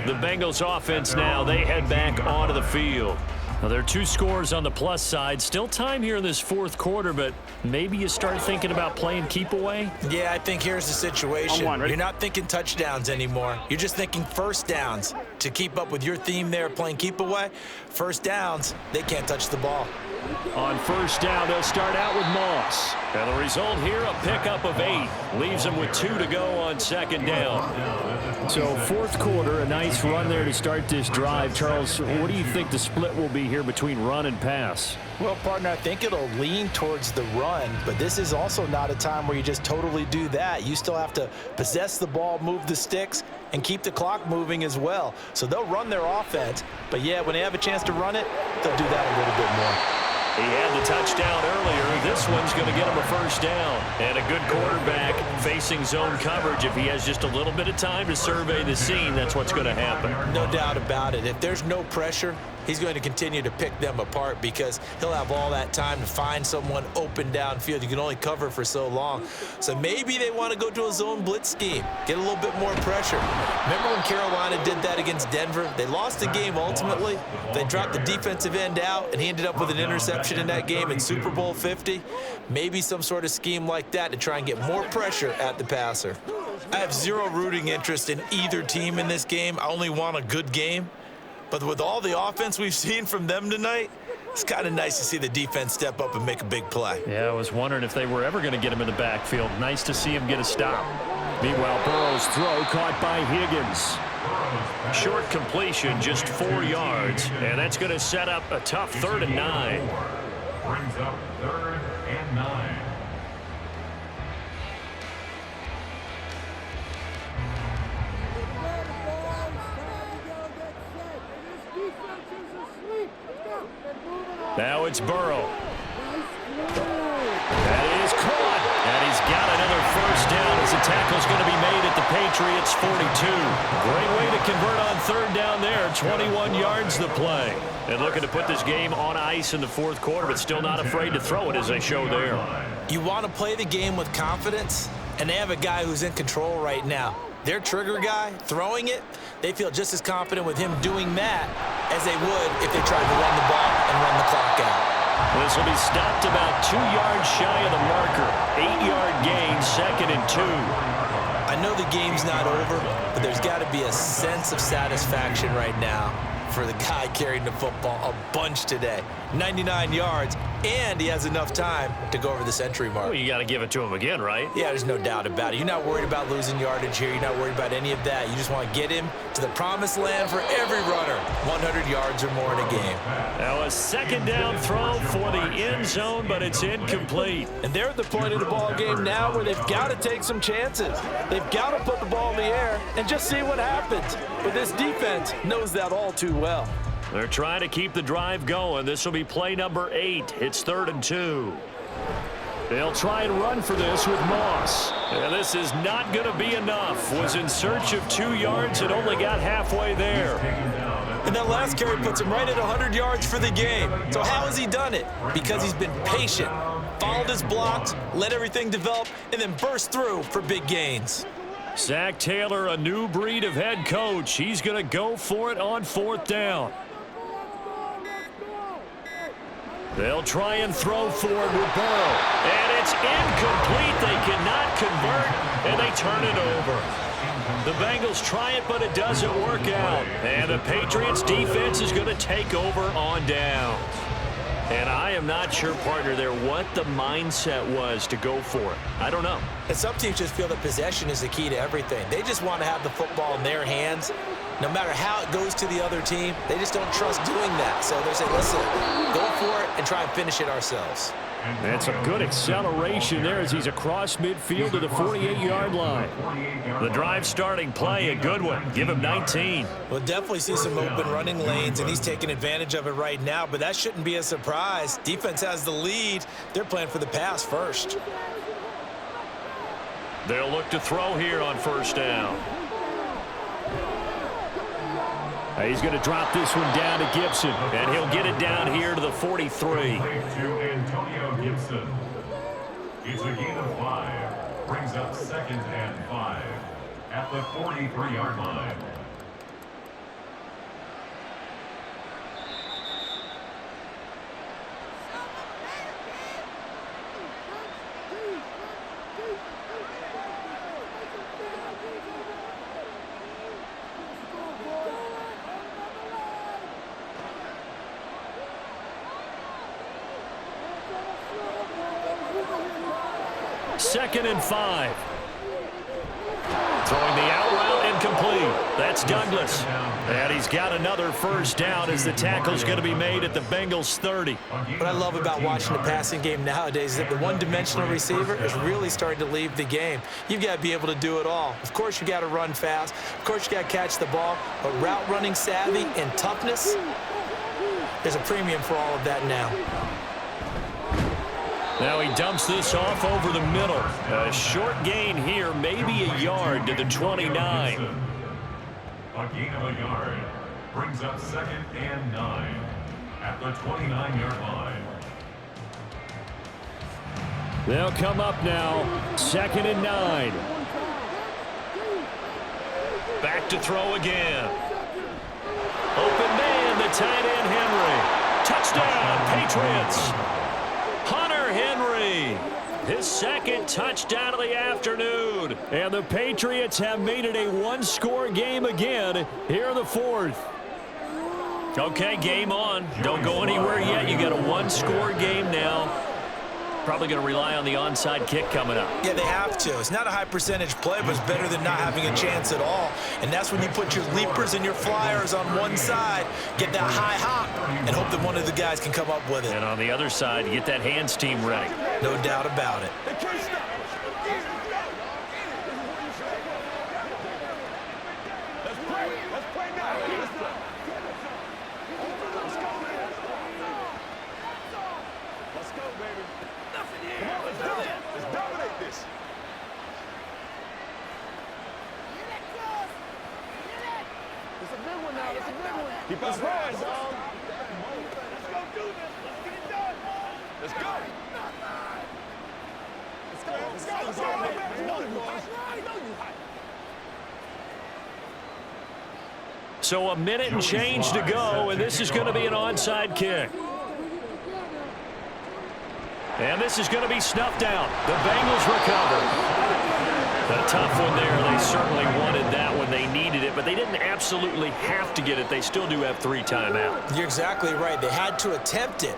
The Bengals offense now, they head back onto the field. Now, there are 2 scores on the plus side. Still time here in this 4th quarter, but maybe you start thinking about playing keep away? Yeah, I think here's the situation. You're not thinking touchdowns anymore. You're just thinking first downs. To keep up with your theme there, playing keep away, first downs, they can't touch the ball. On 1st down, they'll start out with Moss. And the result here, a pickup of 8. Leaves them with 2 to go on 2nd down. So 4th quarter, a nice run there to start this drive. Charles, what do you think the split will be here between run and pass? Well, partner, I think it'll lean towards the run, but this is also not a time where you just totally do that. You still have to possess the ball, move the sticks, and keep the clock moving as well. So they'll run their offense, but yeah, when they have a chance to run it, they'll do that a little bit more. He had the touchdown earlier. This one's going to get him a first down. And a good quarterback facing zone coverage. If he has just a little bit of time to survey the scene, that's what's going to happen. No doubt about it. If there's no pressure, he's going to continue to pick them apart because he'll have all that time to find someone open downfield. You can only cover for so long. So maybe they want to go to a zone blitz scheme, get a little bit more pressure. Remember when Carolina did that against Denver? They lost the game ultimately. They dropped the defensive end out, and he ended up with an interception in that game in Super Bowl 50. Maybe some sort of scheme like that to try and get more pressure at the passer. I have zero rooting interest in either team in this game. I only want a good game. But with all the offense we've seen from them tonight, it's kind of nice to see the defense step up and make a big play. Yeah, I was wondering if they were ever going to get him in the backfield. Nice to see him get a stop. Meanwhile, Burrow's throw caught by Higgins. Short completion, just 4 yards. And that's going to set up a tough 3rd and 9. Brings up 3rd and 9. Now it's Burrow. That is caught. And he's got another first down as the tackle's going to be made at the Patriots' 42. Great way to convert on third down there. 21 yards the play. And looking to put this game on ice in the fourth quarter, but still not afraid to throw it as they show there. You want to play the game with confidence, and they have a guy who's in control right now. Their trigger guy, throwing it, they feel just as confident with him doing that as they would if they tried to run the ball and run the clock out. This will be stopped about 2 yards shy of the marker. 8-yard gain, 2nd and 2. I know the game's not over, but there's got to be a sense of satisfaction right now for the guy carrying the football a bunch today. 99 yards, and he has enough time to go over the century mark. Well, you got to give it to him again, right? Yeah, there's no doubt about it. You're not worried about losing yardage here. You're not worried about any of that. You just want to get him to the promised land for every runner. 100 yards or more in a game. Now a 2nd down throw for the end zone, but it's incomplete. And they're at the point of the ball game now where they've got to take some chances. They've got to put the ball in the air and just see what happens. But this defense knows that all too well. They're trying to keep the drive going. This will be play number 8. It's 3rd and 2. They'll try and run for this with Moss. And this is not going to be enough. Was in search of 2 yards and only got halfway there. And that last carry puts him right at 100 yards for the game. So how has he done it? Because he's been patient, followed his blocks, let everything develop, and then burst through for big gains. Zach Taylor, a new breed of head coach. He's going to go for it on 4th down. They'll try and throw for it with Burrow. And it's incomplete. They cannot convert, and they turn it over. The Bengals try it, but it doesn't work out. And the Patriots defense is going to take over on downs. And I am not sure, partner, there what the mindset was to go for it. I don't know. And some teams just feel that possession is the key to everything. They just want to have the football in their hands. No matter how it goes to the other team, they just don't trust doing that. So they say, listen, go for it and try and finish it ourselves. And some good acceleration there as he's across midfield to the 48-yard line. The drive starting play, a good one. Give him 19. We'll definitely see some open running lanes, and he's taking advantage of it right now, but that shouldn't be a surprise. Defense has the lead. They're playing for the pass first. They'll look to throw here on 1st down. He's going to drop this one down to Gibson, and he'll get it down here to the 43. To Antonio Gibson. It's a gain of 5. Brings up 2nd and 5 at the 43-yard line. Second and 5. Throwing the out route incomplete. That's Douglas. And he's got another first down as the tackle's going to be made at the Bengals' 30. What I love about watching the passing game nowadays is that the one-dimensional receiver is really starting to leave the game. You've got to be able to do it all. Of course, you got to run fast. Of course, you got to catch the ball. But route running savvy and toughness, there's a premium for all of that now. Now he dumps this off over the middle. A short gain here, maybe a yard to the 29. A gain of a yard brings up 2nd and 9 at the 29-yard line. They'll come up now, 2nd and 9. Back to throw again. Open man, the tight end Henry. Touchdown, Patriots. Hunter Henry, his 2nd touchdown of the afternoon. And the Patriots have made it a one-score game again here in the 4th. Okay, game on. Don't go anywhere yet. You got a one-score game now. Probably going to rely on the onside kick coming up. Yeah, they have to. It's not a high percentage play, but it's better than not having a chance at all. And that's when you put your leapers and your flyers on one side, get that high hop, and hope that one of the guys can come up with it. And on the other side, get that hands team ready. No doubt about it. Let's go, baby. Nothing here. Come on, let's do it. Let's dominate this. It's a big one now. It's a big one. Keep us rolling, dog. Let's go do this. Let's get it done. Let's go. Let's go. Let's go. Let's go. I know you hype. So a minute and change to go, and this is going to be an onside kick. And this is going to be snuffed out. The Bengals recover. A tough one there. They certainly wanted that when they needed it, but they didn't absolutely have to get it. They still do have 3 timeouts. You're exactly right. They had to attempt it.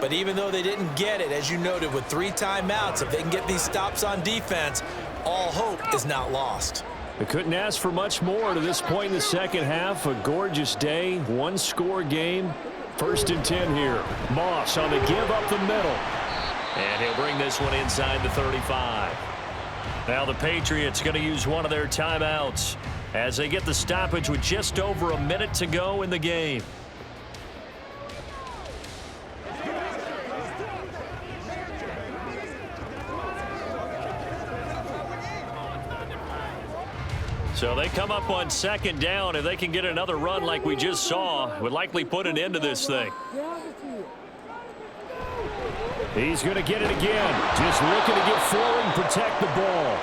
But even though they didn't get it, as you noted, with 3 timeouts, if they can get these stops on defense, all hope is not lost. They couldn't ask for much more to this point in the second half. A gorgeous day, 1-score game. 1st and 10 here. Moss on the give up the middle. And he'll bring this one inside the 35. Now the Patriots going to use one of their timeouts as they get the stoppage with just over a minute to go in the game. So they come up on 2nd down. If they can get another run like we just saw, would likely put an end to this thing. He's going to get it again. Just looking to get forward and protect the ball.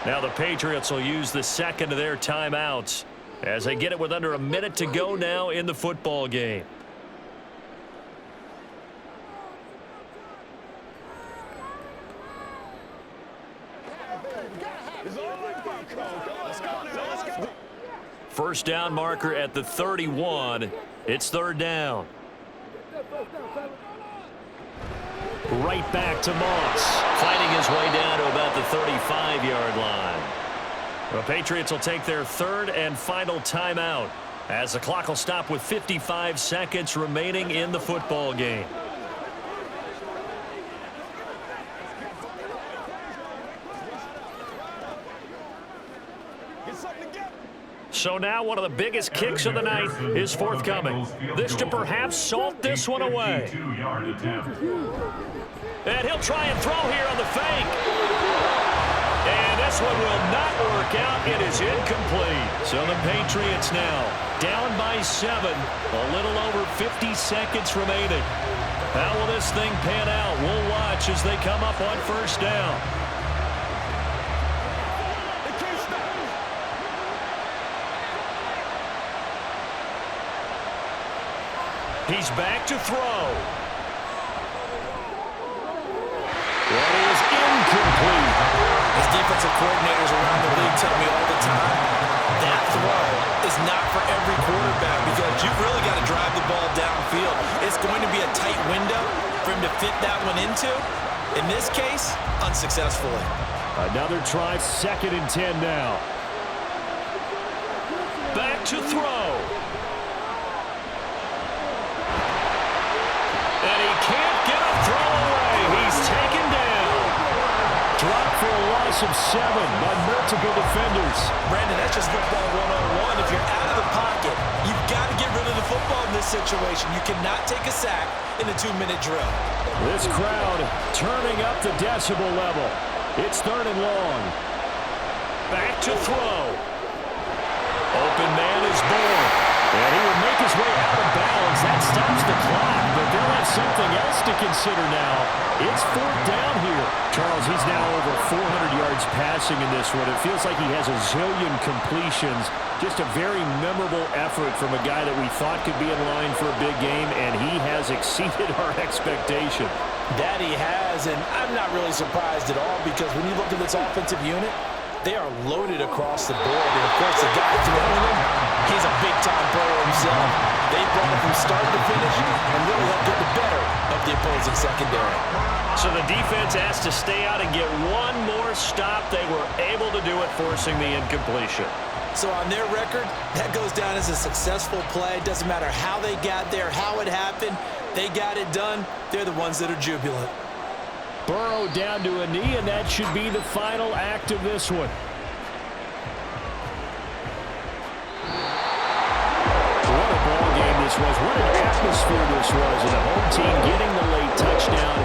Now the Patriots will use the 2nd of their timeouts as they get it with under a minute to go now in the football game. First down marker at the 31. It's 3rd down. Right back to Moss, fighting his way down to about the 35-yard line. The Patriots will take their 3rd and final timeout as the clock will stop with 55 seconds remaining in the football game. So now one of the biggest kicks of the night is forthcoming. This to perhaps salt this one away. And he'll try and throw here on the fake. And this one will not work out. It is incomplete. So the Patriots now down by 7. A little over 50 seconds remaining. How will this thing pan out? We'll watch as they come up on 1st down. He's back to throw. That is incomplete. As defensive coordinators around the league tell me all the time, that throw is not for every quarterback because you've really got to drive the ball downfield. It's going to be a tight window for him to fit that one into. In this case, unsuccessfully. Another try, 2nd and 10 now. Back to throw. And he can't get a throw away. He's taken down. Dropped for a loss of 7 by multiple defenders. Brandon, that's just football 101. If you're out of the pocket, you've got to get rid of the football in this situation. You cannot take a sack in a 2-minute drill. This crowd turning up the decibel level. It's 3rd and long. Back to throw. Open man is born. And he will make his way out of bounds. That stops the clock, but they'll have something else to consider now. It's 4th down here. Charles, he's now over 400 yards passing in this one. It feels like he has a zillion completions. Just a very memorable effort from a guy that we thought could be in line for a big game, and he has exceeded our expectation. That he has, and I'm not really surprised at all because when you look at this offensive unit, they are loaded across the board. And, of course, the guy throwing them, he's a big-time player himself. They brought him from start to finish and really helped get the better of the opposing secondary. So the defense asked to stay out and get one more stop. They were able to do it, forcing the incompletion. So on their record, that goes down as a successful play. Doesn't matter how they got there, how it happened. They got it done. They're the ones that are jubilant. Burrow down to a knee, and that should be the final act of this one. What a ball game this was. What an atmosphere this was. And the home team getting the late touchdown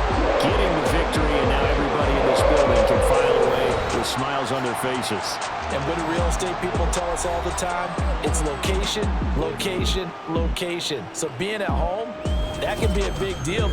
smiles on their faces. And what do real estate people tell us all the time? It's location, location, location. So being at home, that can be a big deal.